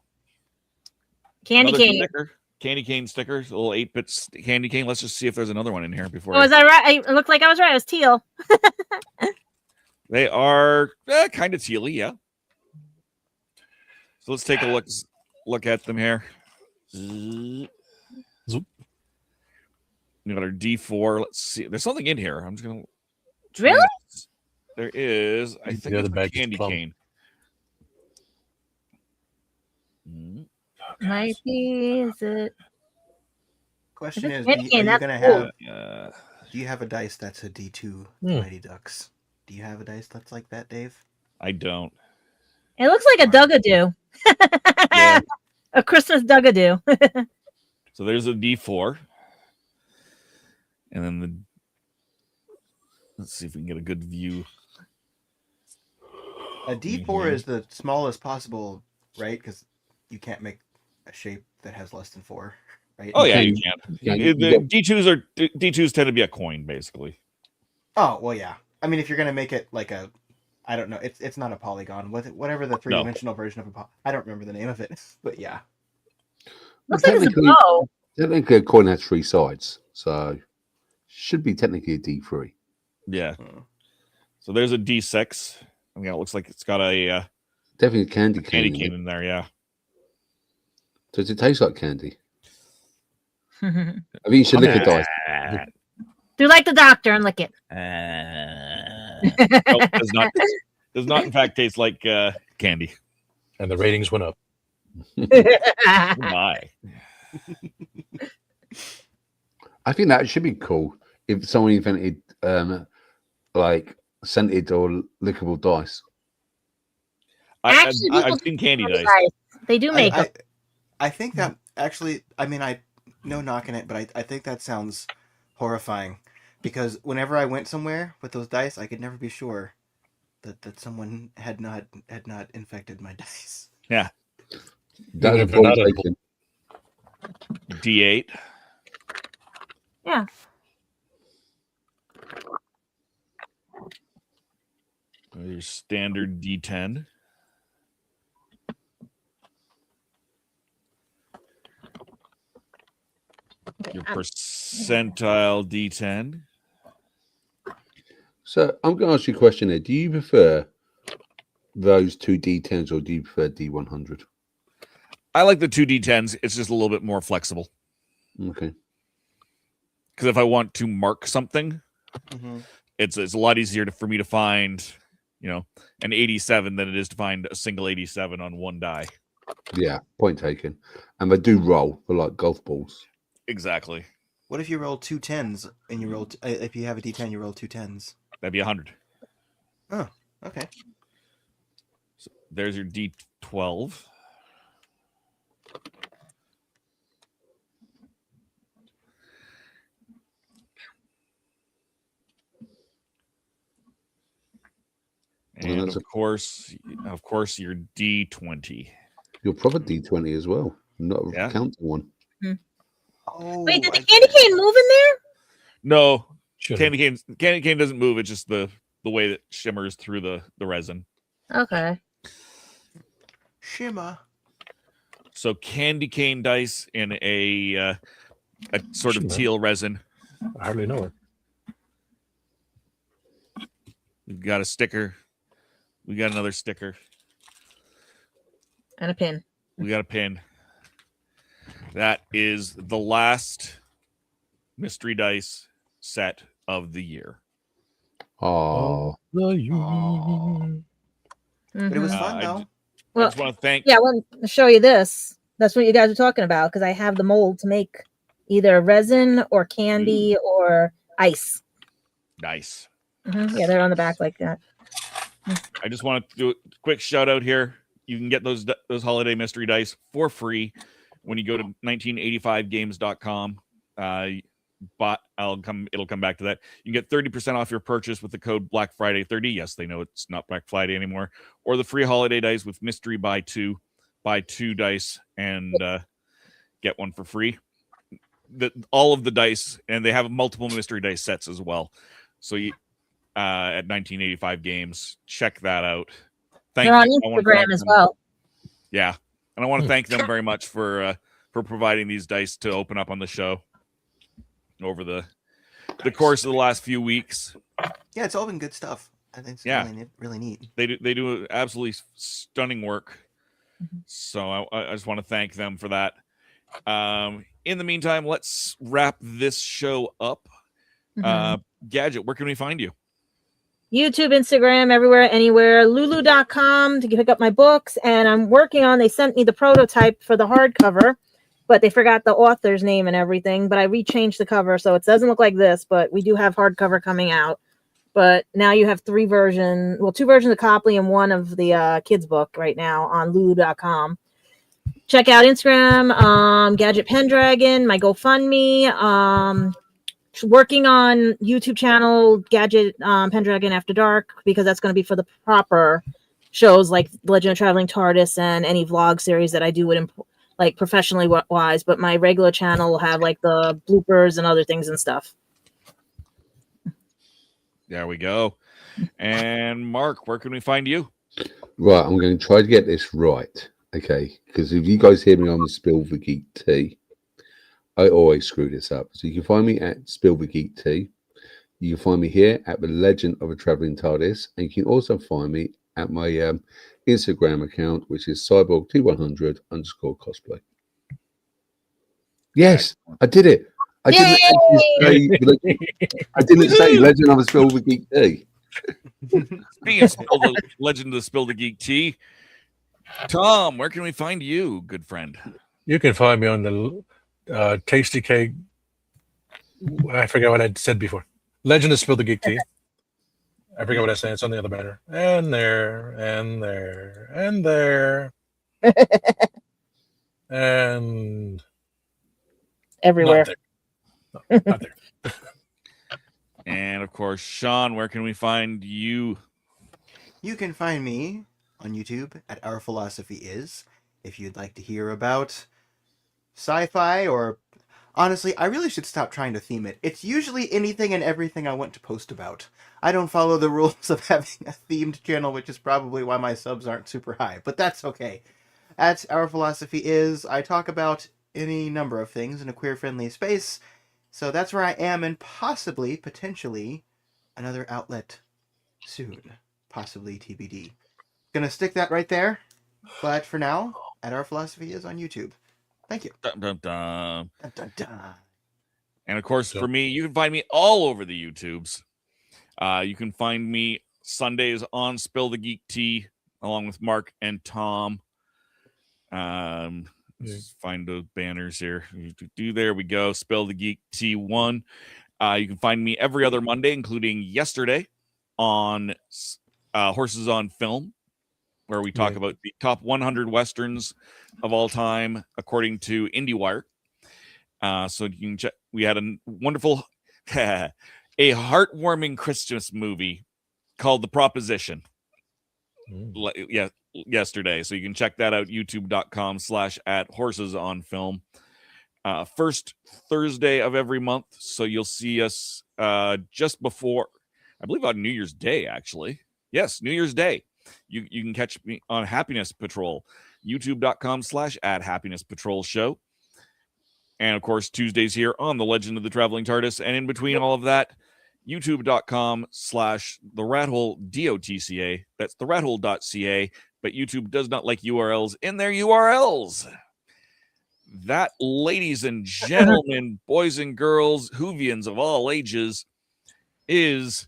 Candy another cane. sticker. Candy cane stickers. A little 8-bit candy cane. Let's just see if there's another one in here before. Oh, was I right? It looked like I was right. It was teal. They are kind of tealy, yeah. So let's take a look at them here. We got our D4. Let's see. There's something in here. I'm just gonna. Really? There is. I think The it's other a bag is candy plum. cane. Might be. Is it? Question Is is, it are you that's gonna cool. have? Do you have a dice that's a D2 Hmm. Mighty Ducks? Do you have a dice that's like that, Dave? I don't. It looks like a Dugadoo. A Christmas Dugadoo. So there's a D4. And then let's see if we can get a good view. A D4 is the smallest possible, right? Because you can't make a shape that has less than 4, right? Oh yeah, you can. you The D2s tend to be a coin, basically. Oh well, yeah. I mean, if you're gonna make it like a, I don't know, it's not a polygon. Whatever the 3-dimensional version of I don't remember the name of it, but yeah. Looks like it's a bow. Technically, a coin has 3 sides, so should be technically a D3. Yeah. So there's a D6. I mean, it looks like it's got a Definitely a candy cane. candy in cane it. in there. Yeah. Does it taste like candy? I think you should lick a dice. Do like the doctor and lick it. Nope, does not in fact taste like candy. And the ratings went up. Oh my. I think that should be cool if someone invented like scented or lickable dice. I've people seen do candy candy dice. They do make them. I think that actually, I mean, no knocking it, but I think that sounds horrifying because whenever I went somewhere with those dice, I could never be sure that someone had not infected my dice. Yeah. That's a If they're not point edible. taken. D8. Yeah. Your standard D10. Your percentile D10. So I'm going to ask you a question here. Do you prefer those 2 D10s or do you prefer D100? I like the 2 D10s. It's just a little bit more flexible. Okay. Because if I want to mark something, it's a lot easier for me to find, an 87 than it is to find a single 87 on one die. Yeah, point taken. And they do roll for like golf balls. Exactly. What if you roll 2 10s and you roll? If you have a D10, you roll 2 10s. That'd be 100. Oh, okay. So there's your D12. And that's of course, your D20. Your proper D20 as well, not a Yeah. counter one. Oh, Wait, did the candy cane move in there? No, Shouldn't. candy cane doesn't move. It's just the way that shimmers through the resin. Okay. Shimmer. So candy cane dice in a sort of Shimmer. teal resin. I hardly know it. We've got a sticker. We got another sticker. And a pin. We got a pin. That is the last mystery dice set of the year. Oh. But it was fun, I though. just want to thank. Yeah, I want to show you this. That's what you guys are talking about because I have the mold to make either resin or candy or ice. Nice. Yeah, they're on the back like that. I just want to do a quick shout out here. You can get those holiday mystery dice for free when you go to 1985games.com. It'll come back to that. You can get 30% off your purchase with the code Black Friday 30. Yes, they know it's not Black Friday anymore. Or the free holiday dice with mystery buy two dice and get one for free. All of the dice, and they have multiple mystery dice sets as well. So you at 1985 Games, check that out. They're on Instagram as well. Yeah, and I want to thank them very much for providing these dice to open up on the show over the course of the last few weeks. Yeah, it's all been good stuff. I think it's really neat. They do absolutely stunning work. So I just want to thank them for that. In the meantime, let's wrap this show up. Gadget, where can we find you? YouTube, Instagram, everywhere, anywhere. Lulu.com to pick up my books. And I'm working on, they sent me the prototype for the hardcover, but they forgot the author's name and everything. But I rechanged the cover, so it doesn't look like this, but we do have hardcover coming out. But now you have two versions of Copley and one of the kids' book right now on Lulu.com. Check out Instagram, Gadget Pendragon, my GoFundMe. Working on YouTube channel Gadget Pendragon After Dark because that's going to be for the proper shows like Legend of Traveling TARDIS and any vlog series that I do with like professionally wise. But my regular channel will have like the bloopers and other things and stuff. There we go. And Mark, where can we find you? Right, I'm going to try to get this right. Okay, because if you guys hear me on the Spill the Geek Tea, I always screw this up. So you can find me at Spill the Geek Tea. You can find me here at The Legend of a Traveling TARDIS. And you can also find me at my Instagram account, which is cyborg2100_cosplay. Yes, I did it. I didn't say Legend of a Spill the Geek Tea. Speaking of Legend of the Spill the Geek Tea, Tom, where can we find you, good friend? You can find me on the Tasty Cake. I forgot what I said before. Legend of Spill the Geek Tea. I forget what I said. It's on the other banner. And there, and there, and there. And everywhere. Not there. And of course, Sean, where can we find you? You can find me on YouTube at Our Philosophy Is. If you'd like to hear about sci-fi or honestly, I really should stop trying to theme it. It's usually anything and everything I want to post about. I don't follow the rules of having a themed channel, which is probably why my subs aren't super high, but that's okay. At Our Philosophy Is, I talk about any number of things in a queer-friendly space, so that's where I am, and possibly, potentially, another outlet soon. Possibly TBD. Gonna stick that right there, but for now, at Our Philosophy Is on YouTube. Thank you. Dun, dun, dun. Dun, dun, dun. And of course, for me, you can find me all over the YouTubes. You can find me Sundays on Spill the Geek Tea, along with Mark and Tom. Let's find those banners here. There we go. Spill the Geek Tea 1. You can find me every other Monday, including yesterday, on Horses on Film, where we talk about the top 100 Westerns of all time, according to IndieWire. So you can check. We had a wonderful, a heartwarming Christmas movie called The Proposition. Yesterday. So you can check that out, youtube.com/@horsesonfilm. First Thursday of every month. So you'll see us just before, I believe on New Year's Day, actually. Yes, New Year's Day. You can catch me on Happiness Patrol, youtube.com/@happinesspatrol show. And of course, Tuesdays here on The Legend of the Traveling TARDIS. And in between all of that, youtube.com/therathole DOTCA. That's therathole.ca, but YouTube does not like URLs in their URLs. That, ladies and gentlemen, boys and girls, Whovians of all ages, is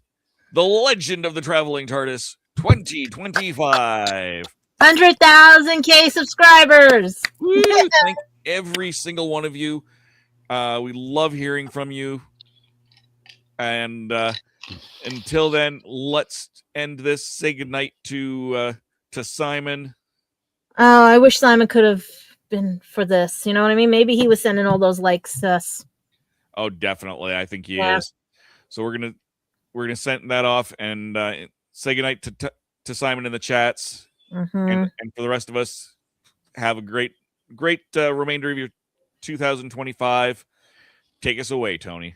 the Legend of the Traveling TARDIS 2025. 100,000 subscribers. Thank every single one of you. We love hearing from you. And until then, let's end this. Say goodnight to Simon. Oh, I wish Simon could have been for this. You know what I mean? Maybe he was sending all those likes to us. Oh, definitely. I think he is. So we're gonna send that off and say goodnight to Simon in the chats. And for the rest of us, have a great remainder of your 2025. Take us away, Tony.